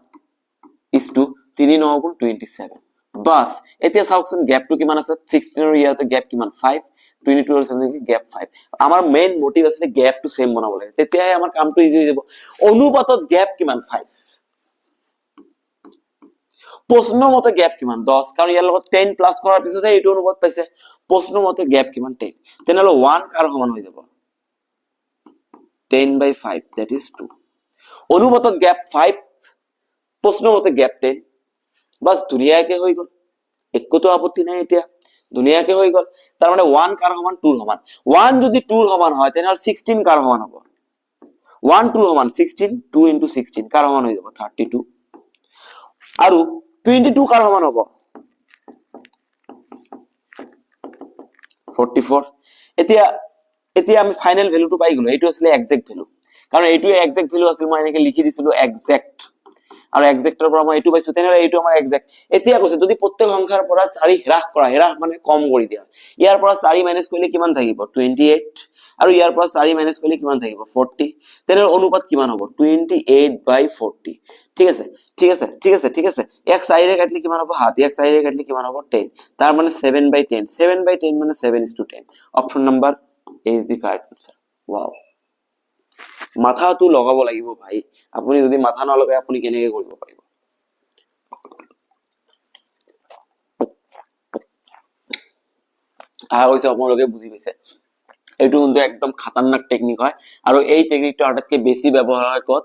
3 9 গুণ 27 বাস এতিয়া চাওকচোন গ্যাপটো কিমান আছে 16 ৰ ইয়াতে গ্যাপ কিমান 5 22 ৰ সামনে গ্যাপ 5 আমাৰ মেইন মোটিভ আছে গ্যাপটো সেম বনাব লাগে তেতিয়াহে আমাৰ কামটো ইজি হৈ যাব অনুপাতত গ্যাপ কিমান 5 প্ৰশ্ন মতে গ্যাপ কিমান 10 কাৰণ ইয়াৰ লগত 10 প্লাস কৰাৰ পিছতহে এইটো অনুপাত পাইছে প্ৰশ্ন মতে গ্যাপ কিমান 10 তেনেহলে 1 কাৰ সমান হৈ যাব 10/5 that is 2 অনুপাতত গ্যাপ 5 প্রশ্ন মতে গ্যাপ 10 বাস ধুনিয়াকে হৈ গল একোতো আপত্তি নাই এতিয়া ধুনিয়াকে হৈ গল তাৰ মানে 1 কাৰ সমান 2 ৰ সমান 1 যদি 2 ৰ সমান হয় তেনেহলে 16 কাৰ সমান হ'ব 1 2 ৰ সমান 16 2 * 16 কাৰ সমান হৈ যাব 32 আৰু 22 কাৰ সমান হ'ব 44 এতিয়া আমি ফাইনাল ভ্যালুটো পাই গলো এইটো আছিল এক্সাক্ট ভ্যালু কাৰণ এইটো এক্সাক্ট ভ্যালু আছিল মই এনেকে লিখি দিছিলো এক্সাক্ট আৰু এক্সাক্টৰ পৰা মই এইটো পাইছো তেনেহলে এইটো আমাৰ এক্সাক্ট এতিয়া কৈছে যদি প্ৰত্যেক সংখ্যাৰ পৰা 4 হ্ৰাস কৰা হ্ৰাস মানে কম কৰি দিয়া ইয়াৰ পৰা 4 মাইনাস কৰিলে কিমান থাকিব 28 আৰু ইয়াৰ পৰা 4 মাইনাস কৰিলে কিমান থাকিব 40 তেনেহলে অনুপাত কিমান হ'ব 28/40 ঠিক আছে ঠিক আছে ঠিক আছে ঠিক আছে এক 4 ৰে কাটলে কিমান হ'ব হাত এক 4 ৰে কাটলে কিমান হ'ব 10 তাৰ মানে 7/10 7/10 মানে 7:10 option number A is the correct answer wow মাথাটো লগাব লাগিব ভাই আপুনি যদি মাথা নলগাই আপুনি কেনেকৈ কৰিব পাৰিব আহা কৈছে আপোনালোকে বুজি পাইছে এইটো কিন্তু একদম খতৰনাক টেকনিক হয় আৰু এই টেকনিকটো আটাইতকৈ বেছি ব্যৱহাৰ হয় কত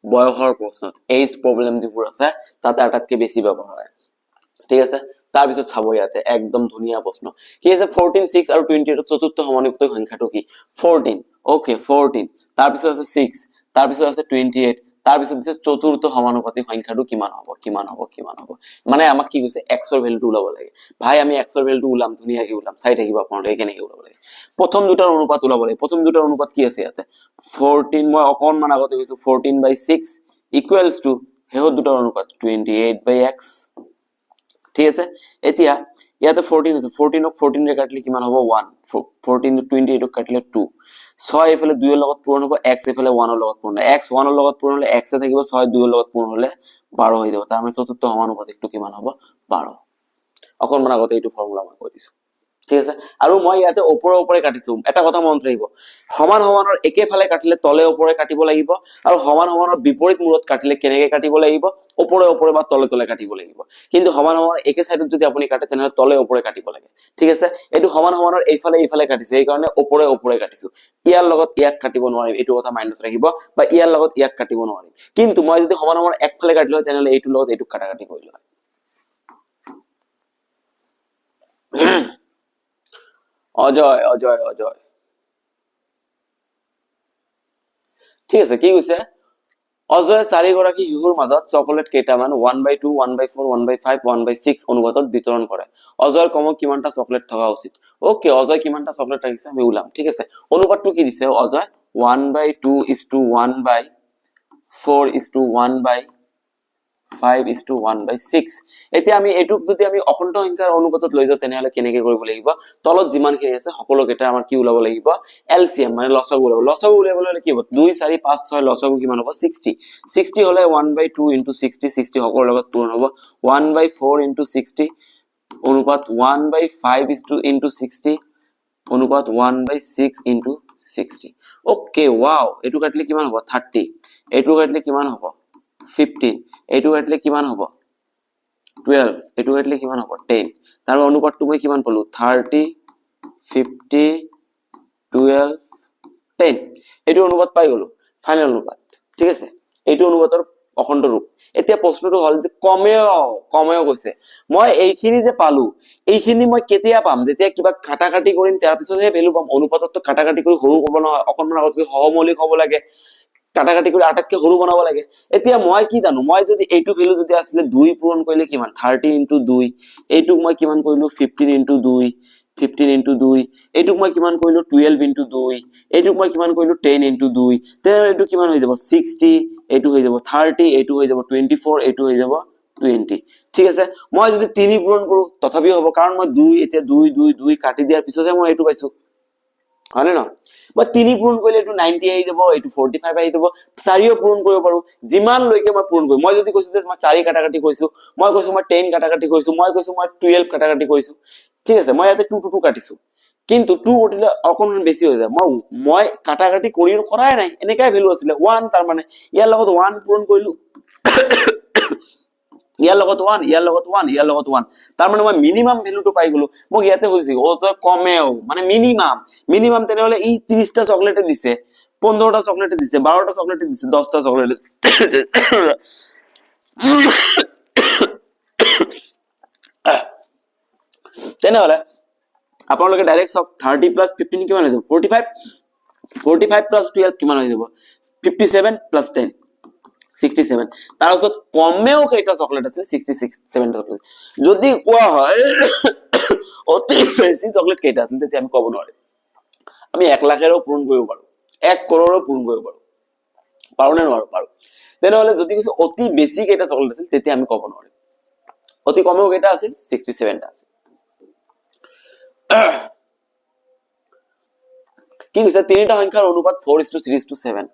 বয়সৰ প্ৰশ্নত এজ প্ৰবলেম যিবোৰ আছে তাতে আটাইতকৈ বেছি ব্যৱহাৰ হয় ঠিক আছে তাৰ পিছত চাব ইয়াতে একদম ধুনিয়া প্ৰশ্ন কি আছে 14 6 আৰু 28 ৰ চতুৰ্থ সমানুপাতিক সংখ্যাটো কি 14 ওকে 14 তাৰ পিছত আছে 6 তাৰ পিছত আছে 28 তাৰ পিছত আছে চতুৰ্থ সমানুপাতিক সংখ্যাটো কিমান হ'ব মানে আমাক কি কৈছে x ৰ ভ্যালুটো ওলাব লাগে ভাই আমি x ৰ ভ্যালুটো ওলাম ধুনিয়াকৈ ওলাম চাই থাকিব আপোনালোকে কেনেকৈ ওলাব লাগে প্ৰথম দুটাৰ অনুপাত ওলাব লাগে প্ৰথম দুটাৰ অনুপাত কি আছে ইয়াতে 14 মই অকনমান আগতে কৈছো 14/6 ইকুৱেলছ টু হেহত দুটাৰ অনুপাত 28/x ঠিক আছে এতিয়া ইয়াতে 14 আছে 14 ক 14 ৰে কাটিলে কিমান হ'ব 1 14 28 ক কাটিলে 2 6 এফালে 2 ৰ লগত পূৰণ হ'ব x এফালে 1 ৰ লগত পূৰণ x 1 ৰ লগত পূৰণ হ'লে x এ থাকিব 6 2 ৰ লগত পূৰণ হ'লে 12 হৈ যাব তাৰ মানে চতুৰ্থ সমানুপাতিকটো কিমান হ'ব 12 অকনমান আগতে এইটো ফৰ্মুলা মই কৈ দিছো ঠিক আছে আৰু মই ইয়াতে ওপৰে ওপৰে কাটিছো এটা কথা মনত ৰাখিব সমান সমানৰ একেফালে কাটিলে তলে ওপৰে কাটিব লাগিব আৰু সমান সমানৰ বিপৰীত মূৰত কাটিলে কেনেকৈ কাটিব লাগিব ওপৰে ওপৰে বা তলে তলে কাটিব লাগিব কিন্তু সমান সমানৰ একে সাইডত যদি আপুনি কাটে তেনেহলে তলে ওপৰে কাটিব লাগে ঠিক আছে এটো সমান সমানৰ এইফালে কাটিছো এই কাৰণে ওপৰে ওপৰে কাটিছো ইয়াৰ লগত ইয়াক কাটিব নোৱাৰিম এটো কথা মাইনাস ৰাখিব বা ইয়াৰ লগত ইয়াক কাটিব নোৱাৰিম কিন্তু মই যদি সমান সমানৰ একফালে কাটিলো তেনেহলে এইটো লগত এইটো কাটাকাটি কৰিলো অজয় ঠিক আছে কি কৈছে অজয় 4 গৰাকী শিশুৰ মাজত চকলেট কেইটামান 1/2 1/4 1/5 1/6 অনুপাতত বিতৰণ কৰে অজয়ৰ কমত কিমানটা চকলেট থকা উচিত ওকে অজয় কিমানটা চকলেট ৰাখিছে আমি ওলাম ঠিক আছে অনুপাতটো কি দিছে অজয় 1/2 1/4 1/5 এতিয়া আমি এটুক যদি আমি অখণ্ড সংখ্যাৰ অনুপাতত লৈ যাও তেনেহলে কেনেকৈ কৰিব লাগিব তলত যিমান খিনি আছে সকলো কেইটা আমাৰ কি ওলাব লাগিব এলসিএম মানে লসাগু উলাবলৈ হলে কি হ'ব 2 4 5 6 লসাগু কিমান হ'ব 60 60 হলে 1/2 * 60 60 সকলো লগত পূৰণ হ'ব 1/4 * 60 অনুপাত 1/5 * 60 অনুপাত 1/6 * 60 ওকে ওয়াও এটু কাটলে কিমান হ'ব 30 এটু কাটলে কিমান হ'ব 15 এটু কাটলে কিমান হ'ব 12 এটু কাটলে কিমান হ'ব 10 তাৰ অনুপাতটো মই কিমান পালো 30 50 12 10 এটু অনুপাত পাই গলো ফাইনাল অনুপাত ঠিক আছে এটু অনুপাতৰ অখণ্ড ৰূপ এতিয়া প্ৰশ্নটো হল যে কমেও কৈছে মই এইখিনি যে পালো এইখিনি মই কেতিয়া পাম যেতিয়া কিবা কাটাকাটি কৰিম তাৰ পিছতহে ভ্যালু পাম অনুপাতটো কাটাকাটি কৰি সৰু হ'ব নহয় অকনমান আগত সহমৌলিক হ'ব লাগে কাটাকাটি কৰি আটাতকে সৰু বনাব লাগে এতিয়া মই কি জানো মই যদি এইটো ভ্যালু যদি আসলে 2 পূৰণ কৰিলে কিমান 30 * 2 এইটুক মই কিমান কৰিলো 15 * 2 15 * 2 এইটুক মই কিমান কৰিলো 12 * 2 এইটুক মই কিমান কৰিলো 10 * 2 তেনে এইটো কিমান হৈ যাব 60 এইটো হৈ যাব 30 এইটো হৈ যাব 24 এইটো হৈ যাব 20 ঠিক আছে মই যদি 3 পূৰণ কৰো তথাপিও হ'ব কাৰণ মই 2 এতিয়া 2 2 2 কাটি দিয়াৰ পিছতহে মই এইটো পাইছো হয়নে ন মই 3 পূৰণ কৰিলে এইটো 90 আহি যাব এইটো 45 আহি যাব 4ও পূৰণ কৰিব পাৰো যিমান লৈকে মই পূৰণ কৰিম মই যদি কৈছো যে মই 4 কাটাকাটি কৰিছো মই কৈছো মই 10 কাটাকাটি কৰিছো মই কৈছো মই 12 কাটাকাটি কৰিছো ঠিক আছে মই ইয়াতে 2 2 2 কাটিছো কিন্তু 2 কটিলে অকণমান বেছি হৈ যায় মই কাটাকাটি কৰাই নাই এনেকাই ভ্যালু আছিলে 1 তাৰ মানে ইয়াৰ লগত 1 পূৰণ কৰিলো ইয়াৰ লগত 1 ইয়াৰ লগত 1 ইয়াৰ লগত 1 তাৰ মানে মই মিনিমাম ভ্যালুটো পাই গলো মোক ইয়াতে হৈছে ও তো কমেও মানে মিনিমাম তেনেহলে ই 30 টা চকলেটে দিছে 15 টা চকলেটে দিছে 12 টা চকলেটে দিছে 10 টা চকলেটে তেনেহলে আপোনালোকে ডাইৰেক্ট সব 30 প্লাস 15 কিমান হৈ যাব 45 প্লাস 12 কিমান হৈ যাব 57 প্লাস 10 67 তার পিছত কমেও কেইটা চকলেট আছে 66 7 চকলেট যদি কোৱা হয় অতি বেছি চকলেট কেইটা আছে তেতিয়া আমি কব নোৱাৰিম আমি 1 লাখেৰো পূৰণ কৰিব পাৰো 1 কৰৰো পূৰণ কৰিব পাৰো পাৰো নে নোৱাৰো পাৰো তেনেহলে যদি কিছু অতি বেছি কেইটা চকলেট আছে তেতিয়া আমি কব নোৱাৰিম অতি কমেও কেইটা আছে 67 টা আছে কি কৈছে তিনিটা সংখ্যাৰ অনুপাত 4:3:7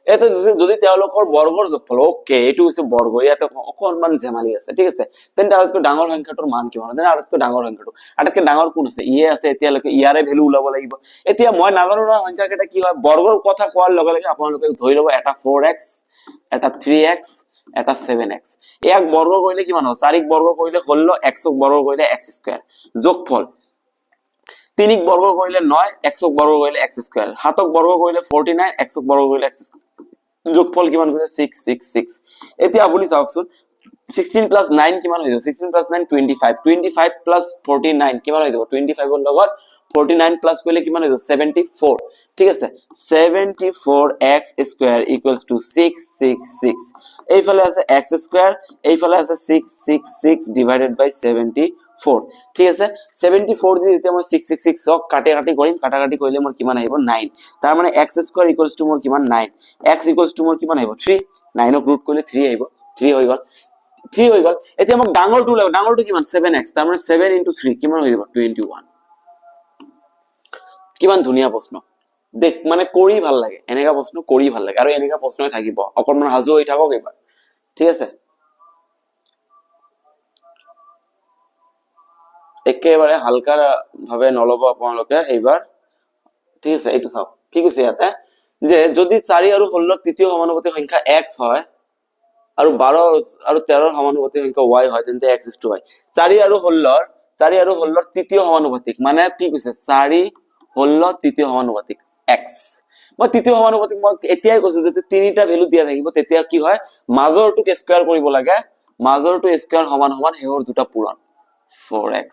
এটা যদি তেওঁলোকৰ বৰ্গৰ যোগফল ওকে এটো হৈছে বৰ্গ ইয়াতে অকনমান জেমালি আছে ঠিক আছে তেন্তে আটাইতকৈ ডাঙৰ সংখ্যাটোৰ মান কিমান তেন্তে আটাইতকৈ ডাঙৰ সংখ্যাটো আটাইতকৈ ডাঙৰ কোন আছে ইয়ে আছে এতিয়ালৈকে ইয়াৰে ভ্যালু ওলাব লাগিব এতিয়া মই নাজানো না সংখ্যা কেইটা কি হয় বৰ্গৰ কথা কোৱাৰ লগে লগে আপোনালোকে ধৰি লব এটা 4x এটা 3x এটা 7x এক বৰ্গ কৰিলে কিমান হ'ব 4 বৰ্গ কৰিলে 16 x বৰ্গ কৰিলে x স্কয়াৰ যোগফল 3 বর্গ কইলে 9 x বর্গ কইলে x স্কয়ার 7 বর্গ কইলে 49 x বর্গ কইলে x যোগফল কিমান কইছে 666 এতিয়া আপুনি চাওকচোন 16 plus 9 কিমান হৈ যাব 16 plus 9 25 25 plus 49 কিমান হৈ যাব 25 ৰ লগত 49 plus কইলে কিমান হৈ যাব 74 ঠিক আছে 74x square equals to 666 এইফালে আছে x square এইফালে আছে 666 divided by 74 ঠিক আছে 74 দি এতিয়া মই 666 ক কাটি কৰিম কাটি কৰিলে মোৰ কিমান আহিব 9 তাৰ মানে x square equals to মোৰ কিমান 9 x equals to মোৰ কিমান আহিব 3 9 ক ৰুট কৰিলে 3 আহিব 3 হৈ গল 3 হৈ গল এতিয়া মোক ডাঙৰটো লাগে ডাঙৰটো কিমান 7x তাৰ মানে 7 into 3 কিমান হৈ যাব 21 কিমান ধুনিয়া প্ৰশ্ন দেখ মানে কৰি ভাল লাগে এনেকা প্ৰশ্ন কৰি ভাল লাগে আৰু এনেকা প্ৰশ্নই থাকিব অকনমান হাজু হৈ থাকক এবাৰ ঠিক আছে একেবাৰে হালকা ভাবে নলব আপোনালোকে এইবাৰ ঠিক আছে এইটো চাও কি কৈছে ইয়াতে যে যদি 4 আৰু 16 তৃতীয় সমানুপাতিক সংখ্যা x হয় আৰু 12 আৰু 13 সমানুপাতিক সংখ্যা y হয় তেন্তে x is to y 4 আৰু 16 তৃতীয় সমানুপাতিক মানে কি কৈছে 4 16 তৃতীয় সমানুপাতিক x মই তৃতীয় সমানুপাতিক মই এতিয়াই কৈছো যে তিনিটা ভ্যালু দিয়া থাকিব তেতিয়া কি হয় মাজৰটোকে স্কয়াৰ কৰিব লাগে মাজৰটো স্কয়াৰ সমান সমান হেৰ দুটা পূৰণ 4x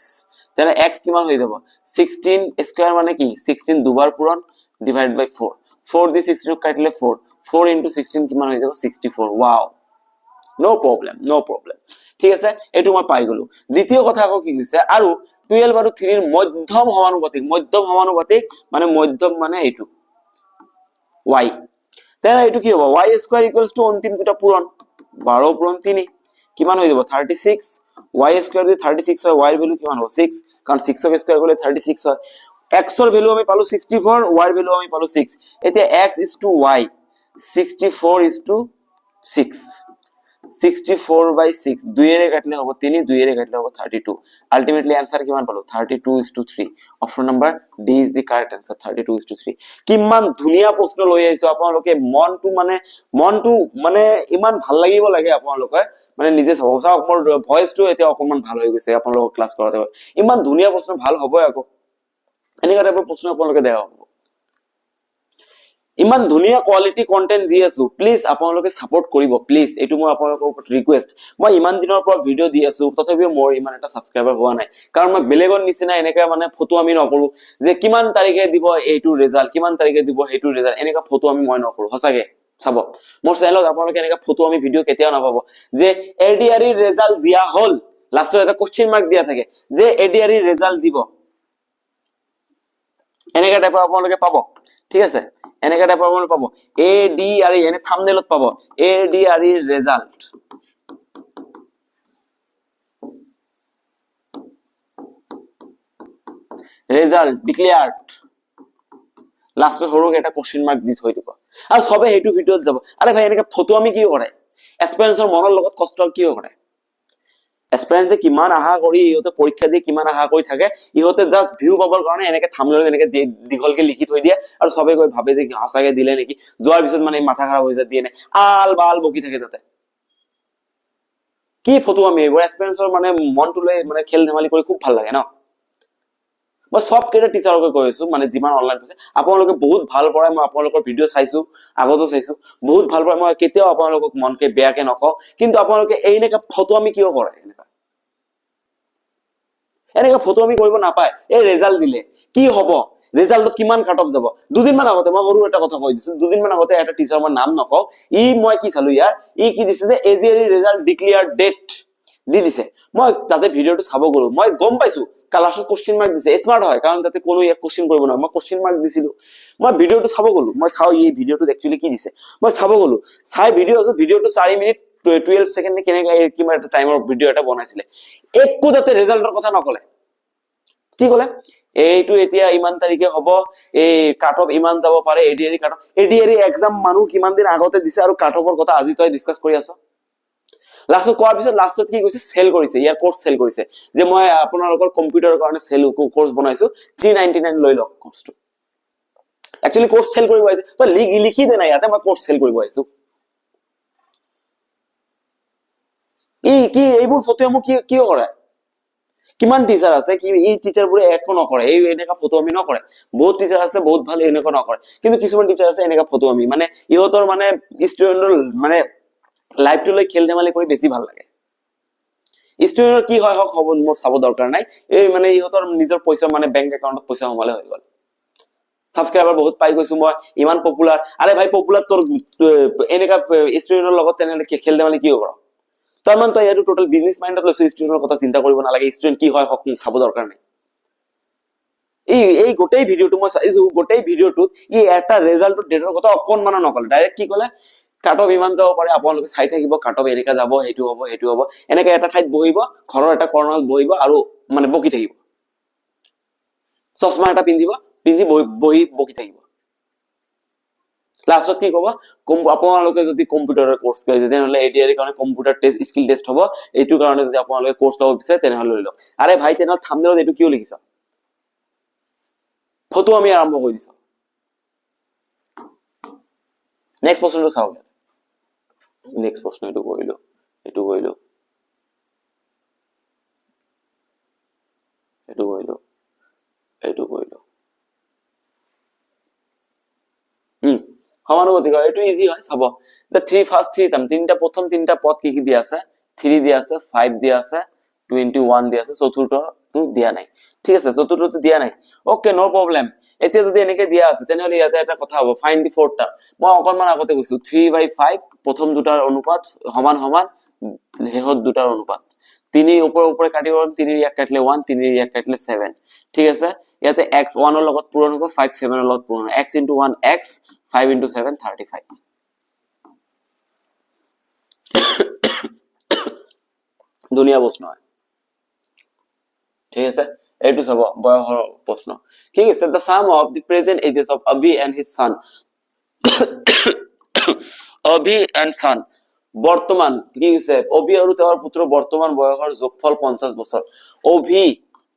তেনে x কিমান হৈ যাব 16 স্কয়াৰ মানে কি 16 দুবাৰ পূৰণ ডিভাইড বাই 4 4 দি 16 কাটিলে 4 4 into 16 কিমান হৈ যাব 64 ওয়াও নো প্রবলেম ঠিক আছে এটো মই পাই গলো দ্বিতীয় কথা আকৌ কি কৈছে আৰু 12 আৰু 3 ৰ মধ্যম সমানুপাতিক মানে মধ্যম মানে এইটো y তেনে এইটো কি হ'ব y স্কয়াৰ ইকুয়ালস টু অন্তিম দুটা পূৰণ 12 পূৰণ 3 কিমান হৈ যাব 36 y স্কয়াৰ যদি 36 হয় y ৰ ভ্যালু কিমান হ'ব 6 কাৰণ 6 ক স্কয়াৰ কৰিলে 36 হয় x ৰ ভ্যালু আমি পালো 64 y ৰ ভ্যালু আমি পালো 6 এতিয়া x is to y 64 is to 6 64 by 6 2 এৰে কাটলে হ'ব 3 2 এৰে কাটলে হ'ব 32 আলটিমেটলি आंसर কিমান পালো 32 is to 3 option number D is the correct answer 32 is to 3 কিমান ধুনিয়া প্ৰশ্ন লৈ আইছো আপোনালোকে মনটো মানে ইমান ভাল লাগিব লাগে আপোনালোকে মানে নিজে চাওক মোৰ ভয়েসটো এতিয়া অকমান ভাল হৈ গৈছে আপোনালোক ক্লাস কৰাতে ইমান ধুনিয়া প্ৰশ্ন ভাল হ'বই আকৌ এনেকা টাইপৰ প্ৰশ্ন আপোনালোকে দেখা হ'ব ইমান ধুনিয়া কোৱালিটি কন্টেন্ট দি আছো প্লিজ আপোনালোকে সাপোৰ্ট কৰিব প্লিজ এটো মই আপোনালোকৰ ওপৰত ৰিকুৱেষ্ট মই ইমান দিনৰ পৰা ভিডিও দি আছো তথাপিও মোৰ ইমান এটা সাবস্ক্ৰাইবাৰ হোৱা নাই কাৰণ মই বেলেগৰ নিচিনা এনেকা মানে ফটো আমি নকৰো যে কিমান তাৰিখে দিব এইটো ৰিজাল্ট কিমান তাৰিখে দিব হেতু ৰিজাল্ট এনেকা ফটো আমি মই নকৰো হসাকে চাব মোৰ চেনেলত আপোনালোকে এনেকা ফটো আমি ভিডিও কেতিয়াও নাপাব যে এডিআৰই ৰিজাল্ট দিয়া হল লাষ্টত এটা কোশ্চেন মাৰ্ক দিয়া থাকে যে এডিআৰই ৰিজাল্ট দিব এনেকা টাইপৰ আপোনালোকে পাব ঠিক আছে এনেকা টাইপৰ মানে পাব ADRE এনে থাম্বনেলত পাব ADRE ৰেজাল্ট ডিক্লেয়াৰ্ড লাস্টে সৰুক এটা কোশ্চেন মাৰ্ক দি থৈ দিব আৰু সবে হেতু ভিডিঅত যাব আৰে ভাই এনেকা ফটো আমি কি কৰে এক্সপেৰিয়েন্সৰ মনৰ লগত কষ্ট কি কৰে এক্সপেৰিয়েন্সে কিমান আশা কৰি ইহতে পৰীক্ষা দিয়ে কিমান আশা কৰি থাকে ইহতে জাস্ট ভিউ পাবৰ কাৰণে এনেকে থাম্বনেলত এনেকে দীঘলকে লিখি থৈ দিয়ে আৰু সবে গৈ ভাবে যে হাসাকে দিলে নেকি যোৱাৰ পিছত মানে মাথা খারাপ হৈ যায় দিয়ে নে আল বাল বকি থাকে তাতে কি ফটো আমি এইবোৰ এক্সপেৰিয়েন্সৰ মানে মনটো লৈ মানে খেল ধেমালি কৰি খুব ভাল লাগে ন মই সব কেইটা টিচাৰকে কৈ আছো মানে যিমান অনলাইন পাইছে আপোনালোকে বহুত ভাল পঢ়াই মই আপোনালোকৰ ভিডিঅ চাইছো আগতো চাইছো বহুত ভাল পঢ়াই মই কেতিয়াও আপোনালোকক মনকে বেয়াকে নকওঁ কিন্তু আপোনালোকে এইনেকা ফটো আমি কিয় কৰে এনেকা ফটো আমি কৰিব নাপায় এই ৰেজাল্ট দিলে কি হ'ব ৰেজাল্টত কিমান কাট অফ যাব দুদিন মান আগতে মই সৰু এটা কথা কৈ দিছো দুদিন মান আগতে এটা টিচাৰ মই নাম নকওঁ মই কি চালো ইয়াৰ কি দিছে যে AGRE রেজাল্ট ডিক্লেয়ার ডেট দি দিছে মই তাতে ভিডিঅটো চাব গলো মই গম পাইছো ক্লাছত কোশ্চেন মাৰ্ক দিছে স্মাৰ্ট হয় কাৰণ তাতে কোনো এক কোশ্চেন কৰিব না মই কোশ্চেন মাৰ্ক দিছিলো মই ভিডিঅটো চাব গলো মই চাও এই ভিডিঅটোত একচুয়ালি কি দিছে মই চাব গলো চাই ভিডিঅটো 4 মিনিট 12 সেকেন্ড কেনেকা কিমান এটা টাইমৰ ভিডিঅ এটা বনাইছিলে একো তাতে ৰেজাল্টৰ কথা নকলে কি কলে এইটো এতিয়া ইমান তাৰিখে হ'ব এই কাট অফ ইমান যাব পাৰে ADRE cut off ADRE exam মানুহ কিমান দিন আগতে দিছে আৰু কাট অফৰ কথা আজি তই ডিসকাস কৰি আছ লাষ্টত কোৱাৰ পিছত লাষ্টত কি কৈছে সেল কৰিছে ইয়াৰ কোৰ্স সেল কৰিছে যে মই আপোনালোকৰ কম্পিউটাৰৰ কাৰণে সেল কোৰ্স বনাইছো 399 লৈ লওক কোৰ্সটো একচুয়ালি কোৰ্স সেল কৰিব আহিছে তই লিখি দে না ইয়াতে মই কোৰ্স সেল কৰিব আহিছো কি এইবোৰ ফটোমো কি কৰে কিমান টিচাৰ আছে কি এই টিচাৰ বোৰে একো নকৰে এই এনেকা ফটো আমি নকৰে বহুত টিচাৰ আছে বহুত ভাল এনেকা নকৰে কিন্তু কিছুমান টিচাৰ আছে এনেকা ফটো আমি মানে ইহতৰ মানে ষ্টুডেন্টৰ মানে লাইফটো লৈ খেল ধেমালি কৰি বেছি ভাল লাগে ষ্টুডেন্টৰ কি হয় হক হ'ব মোৰ চাব দৰকাৰ নাই এই মানে ইহতৰ নিজৰ পইচা মানে বেংক একাউন্টত পইচা হমালে হৈ গল সাবস্ক্রাইবার বহুত পাই গৈছো মই ইমান পপুলার আরে ভাই পপুলার তোর এনেকা ষ্টুডেন্টৰ লগত তেনেহলে খেল ধেমালি কি হ'ব তাৰ মানে তই এটো টোটাল বিজনেস মাইন্ডত লৈছো ষ্টুডেন্টৰ কথা চিন্তা কৰিব নালাগে ষ্টুডেন্ট কি হয় হক চাব দৰকাৰ নাই এই গোটেই ভিডিওটো মই চাইছো গোটেই ভিডিওটোত এটা ৰেজাল্টৰ ডেটৰ কথা অকনমান নকলে ডাইৰেক্ট কি কলে কাট অফ ইমান যাব পাৰে আপোনালোকে চাই থাকিব কাট অফ এনেকা যাব হেতু হ'ব এনেকা এটা ঠাইত বহিব ঘৰৰ এটা কৰ্ণাৰত বহিব আৰু মানে বকি থাকিব চশমা এটা পিন্ধিব বহি বকি থাকিব লাষ্টত কি কব আপোনালোকে যদি কম্পিউটাৰৰ কোৰ্স কৰে তেনেহলে ADRE কাৰণে কম্পিউটাৰ টেষ্ট স্কিল টেষ্ট হ'ব এইটো কাৰণে যদি আপোনালোকে কোৰ্স ল'ব বিচাৰে তেনেহলে লৈ লওক আৰে ভাই তেনেহলে থাম্বনেলত এইটো কিয় লিখিছ ফটো আমি আৰম্ভ কৰি দিছো নেক্সট প্ৰশ্নটো চাও নেক্সট প্ৰশ্ন এইটো কৰিলো এইটো কৰিলো সমানুপাতিক এইটো ইজি হয় চাব the first three term প্ৰথম তিনটা পদ কি দিয়া আছে 3 দিয়া আছে 5 দিয়া আছে 21 দিয়া আছে চতুৰ্থটো দিয়া নাই ঠিক আছে চতুৰ্থটো দিয়া নাই ওকে নো প্ৰবলেম এতিয়া যদি এনেকে দিয়া আছে তেনেহলে ইয়াতে এটা কথা হ'ব ফাইন্ড দি ফোৰ্থ টাৰ্ম মই অকনমান আগতে কৈছো 3/5 প্ৰথম দুটাৰ অনুপাত সমান সমান হেহত দুটাৰ অনুপাত 3 ওপৰে কাটিব 3 ইয়াক কাটিলে 1 3 ইয়াক কাটিলে 7 ঠিক আছে ইয়াতে x 1 ৰ লগত পূৰণ হ'ব 5 7 ৰ লগত পূৰণ x * 1 x 5 * 7 35 দুনিয়া প্ৰশ্ন হয় ঠিক আছে এইটো চাব বয়সৰ প্ৰশ্ন ঠিক আছে the sum of the present ages of Abhi and his son Abhi and son বৰ্তমান কি হৈছে অভি আৰু তেওঁৰ পুত্ৰৰ বৰ্তমান বয়সৰ যোগফল 50 বছৰ অভি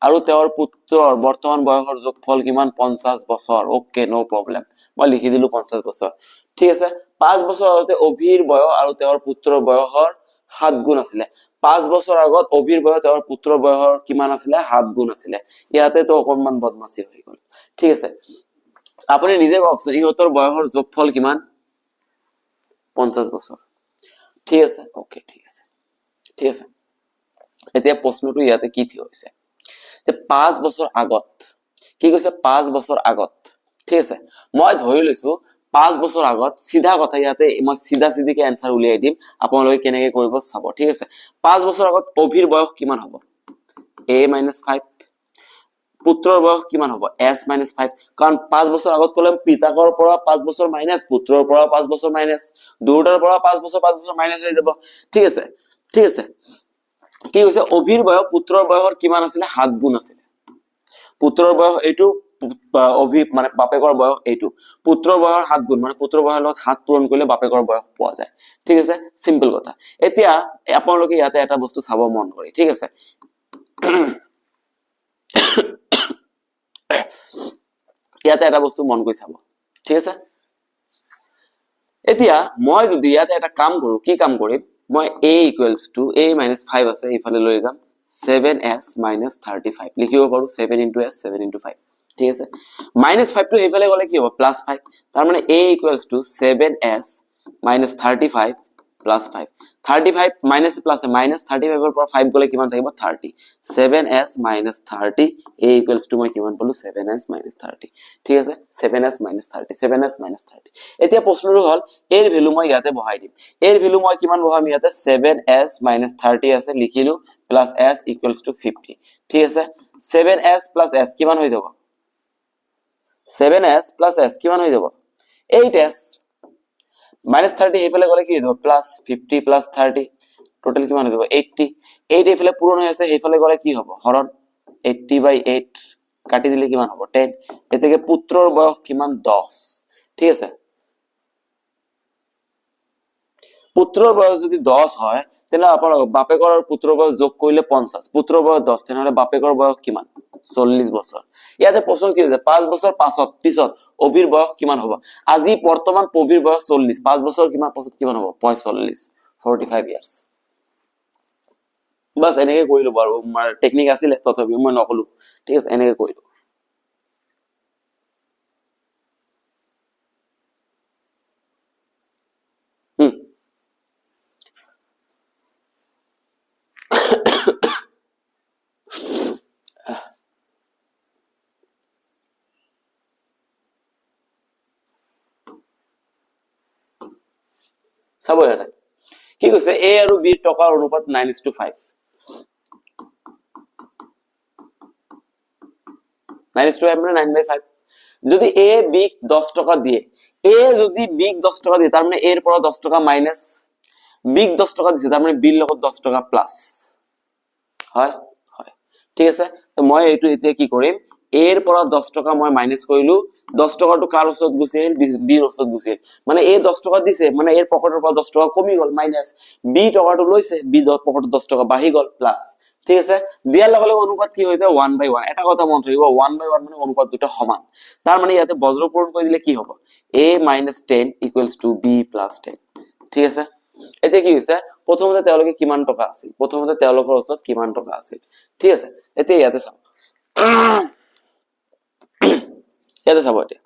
আৰু তেওঁৰ পুত্ৰৰ বৰ্তমান বয়সৰ যোগফল কিমান 50 বছৰ ওকে নো প্ৰবলেম মই লিখি দিলো 50 বছৰ ঠিক আছে 5 বছৰ আগতে অভিৰ বয়স আৰু তেওঁৰ পুত্ৰৰ বয়সৰ 7 গুণ আছিল 5 বছৰ আগত অভিৰ বয়স তেওঁৰ পুত্ৰৰ বয়সৰ কিমান আছিল 7 গুণ আছিল ইয়াতে তো অকনমান বদমাসি হৈ গল ঠিক আছে আপুনি নিজে কওকচোন ইহতৰ বয়সৰ যোগফল কিমান 50 বছৰ ঠিক আছে ওকে ঠিক আছে এতিয়া প্ৰশ্নটো ইয়াতে কি থিয় হৈছে যে 5 বছৰ আগত কি কৈছে 5 বছৰ আগত ঠিক আছে মই ধৰি লৈছো 5 বছৰ আগত সিধা কথা ইয়াতে মই সিধা সিধিকে আনসাৰ উলিয়াই দিম আপোনালোকে কেনেকৈ কৰিব চাব ঠিক আছে 5 বছৰ আগত অভিৰ বয়স কিমান হ'ব a - 5 পুত্ৰৰ বয়স কিমান হ'ব s - 5 কাৰণ 5 বছৰ আগত কলে পিতাকৰ পৰা 5 বছৰ মাইনাস পুত্ৰৰ পৰা 5 বছৰ মাইনাস দুটাৰ পৰা 5 বছৰ মাইনাস হৈ যাব ঠিক আছে কি কৈছে অভিৰ বয়স পুত্ৰৰ বয়সৰ কিমান আছিল 7 গুণ আছিল পুত্ৰৰ বয়স এইটো অভি মানে বাপেকৰ বয়স এইটো পুত্ৰৰ বয়সৰ 7 গুণ মানে পুত্ৰৰ বয়সৰ লগত 7 পূৰণ কৰিলে বাপেকৰ বয়স পোৱা যায় ঠিক আছে সিম্পল কথা এতিয়া আপোনালোকে ইয়াতে এটা বস্তু চাব মন কৰি ঠিক আছে ইয়াতে এটা বস্তু মন কৰি চাব ঠিক আছে এতিয়া মই যদি ইয়াতে এটা কাম কৰো কি কাম কৰিম মই a = a - 5 আছে ইফালে লৈ যাম 7s - 35 লিখিব পাৰো 7 * s 7 * 5 ঠিক আছে -5 টো এইফালে গলে কি হ'ব +5 তাৰ মানে a = 7s - 35 +5 35 মাইনাস প্লাস -35 এর পর 5 গলে কিমান থাকিব 30 7s - 30 a = মই কিমান পালো 7s - 30 ঠিক আছে 7s - 30 7s - 30 এতিয়া প্ৰশ্নটো হল এর ভ্যালু মই ইয়াতে বহাই দিম এর ভ্যালু মই কিমান বহাম ইয়াতে 7s - 30 আছে লিখিলো প্লাস s = 50 ঠিক আছে 7s + s কিমান হৈ যাব 7s + s কিমান হৈ যাব 8s -30 এইফালে গলে কি হ'ব +50 + 30 টোটাল কিমান হৈ যাব 80 8 এইফালে পূৰণ হৈ আছে এইফালে গলে কি হ'ব হৰণ 80/8 কাটি দিলে কিমান হ'ব 10 এতেকে পুত্ৰৰ বয়স কিমান 10 ঠিক আছে পুত্ৰৰ বয়স যদি 10 হয় তেনে আপোনাৰ বাপেকৰ আৰু পুত্ৰৰ বয়স যোগ কৰিলে 50 পুত্ৰৰ বয়স 10 তেনে বাপেকৰ বয়স কিমান 40 বছৰ ইয়াতে প্ৰশ্ন কি হৈছে 5 বছৰ পিছত অভিৰ বয়স কিমান হ'ব আজি বৰ্তমান অভিৰ বয়স 40 5 বছৰ কিমান পিছত কিমান হ'ব 45 45 ইয়াৰ্স বাস এনেকে কৰিলো বাৰু আমাৰ টেকনিক আছিল তথাপিও মই নকলো ঠিক আছে এনেকে কৰিলো চাব ইয়াতে কি কৈছে a আৰু b টকাৰ অনুপাত 9:5 9:5 মানে 9/5 যদি a b 10 টাকা দিয়ে a যদি b 10 টাকা দিয়ে তার মানে a এর পর 10 টাকা মাইনাস b 10 টাকা দিছে তার মানে b এর লগত 10 টাকা প্লাস হয় হয় ঠিক আছে তো মই এইটো এতিয়া কি কৰিম a এৰ পৰ 10 টাকা মই মাইনাস কৰিলো 10 টাকাটো কাৰ ওচৰত গুছি আহিল b এৰ ওচৰত গুছি আহিল মানে a 10 টাকা দিছে মানে এর পকেটের পর 10 টাকা কমি গল মাইনাস b টাকাটো লৈছে b পকেটত 10 টাকা বাঢ়ি গল প্লাস ঠিক আছে দিয়াৰ লগে লগে অনুপাত কি হৈ যায় 1/1 এটা কথা মন ৰাখিব 1/1 মানে অনুপাত দুটা সমান তাৰ মানে ইয়াতে বজ্ৰ পূৰণ কৰি দিলে কি হ'ব a - 10 = b + 10 ঠিক আছে এতিয়া কি হৈছে প্ৰথমতে তেওঁলোকে কিমান টকা আছিল প্ৰথমতে তেওঁলোকৰ ওচৰত কিমান টকা আছিল ঠিক আছে এতিয়া ইয়াতে চাও ইয়াতে চাব এতিয়া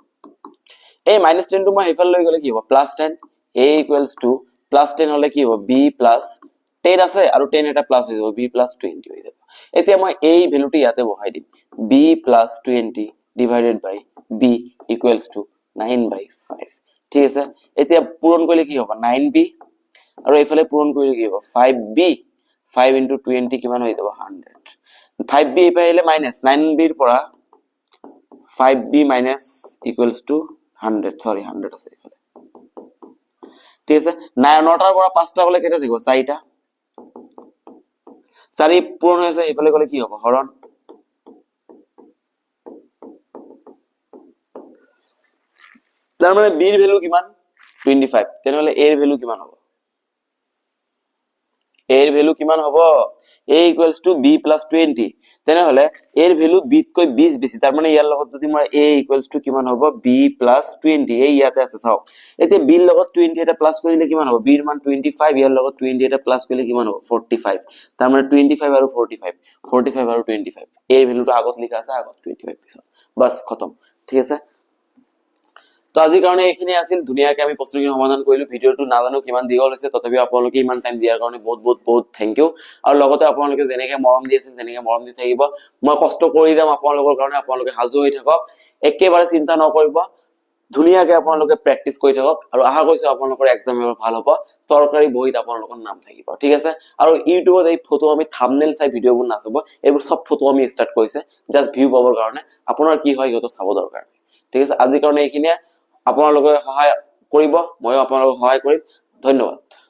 a - 10 টো মই হেফাল লৈ গলে কি হ'ব +10 a = +10 হলে কি হ'ব b + 10 আছে আৰু 10 এটা প্লাস হৈ যাব b + 20 হৈ যাব এতিয়া মই এই ভ্যালুটো ইয়াতে বহাই দিম b + 20 / b = 9/5 ঠিক আছে এতিয়া পূৰণ কৰিলে কি হ'ব 9b আৰু এইফালে পূৰণ কৰিলে কি হ'ব 5b 5 * 20 কিমান হৈ যাব 100 5b এইফালে আহিলে মাইনাস 9b ৰ পৰা 5b - = 100 সৰি 100 আছে এইফালে ঠিক আছে 9টাৰ পৰা 5টা গলে কেটা থাকিব 4টা 4 পূৰণ হৈ আছে এইফালে গলে কি হ'ব হৰণ তাৰ মানে b এর ভ্যালু কিমান 25 তেনেহলে a এর ভ্যালু কিমান হ'ব a এর ভ্যালু কিমান হ'ব a = b + 20 তেনেহলে a এর ভ্যালু b তকৈ 20 বেছি তাৰ মানে ইয়াৰ লগত যদি মই a = কিমান হ'ব b + 20 এই ইয়াতে আছে চাওক এতিয়া b ৰ লগত 20 এটা প্লাস কৰিলে কিমান হ'ব b ৰ মান 25 ইয়াৰ লগত 20 এটা প্লাস কৰিলে কিমান হ'ব 45 তাৰ মানে 25 আৰু 45 45 আৰু 25 a এর ভ্যালুটো আগত লিখা আছে আগত 25 পিছত বাস খতম ঠিক আছে তো আজিৰ কাৰণে এইখিনি আছিল ধুনিয়াকে আমি প্ৰশ্নখিনি সমাধান কৰিলো ভিডিওটো নাজানো কিমান দীঘল হৈছে তথাপি আপোনালোকে ইমান টাইম দিয়াৰ কাৰণে বহুত থ্যাংক ইউ আৰু লগতে আপোনালোকে যেনেকে মৰম দি আছিল তেনেকে মৰম দি থাকিব মই কষ্ট কৰি যাম আপোনালোকৰ কাৰণে আপোনালোকে হাজু হৈ থাকক একেবাৰে চিন্তা নকৰিব ধুনীয়াকে আপোনালোকে প্ৰেক্টিচ কৰি থাকক আৰু আশা কৰিছো আপোনালোকৰ এক্সাম এবাৰ ভাল হ'ব চৰকাৰী বহীত আপোনালোকৰ নাম থাকিব ঠিক আছে আৰু ইউটিউবত এই ফটো আমি থাম্বনেল চাই ভিডিঅ'বোৰ নাচাব এইবোৰ সব ফটো আমি ষ্টাৰ্ট কৰিছে জাস্ট ভিউ পাবৰ কাৰণে আপোনাৰ কি হয় ইহঁতো চাব দৰকাৰ ঠিক আছে আজিৰ কাৰণে এইখিনিয়ে আপোনালোকে সহায় কৰিব ময়ো আপোনালোকক সহায় কৰিম ধন্যবাদ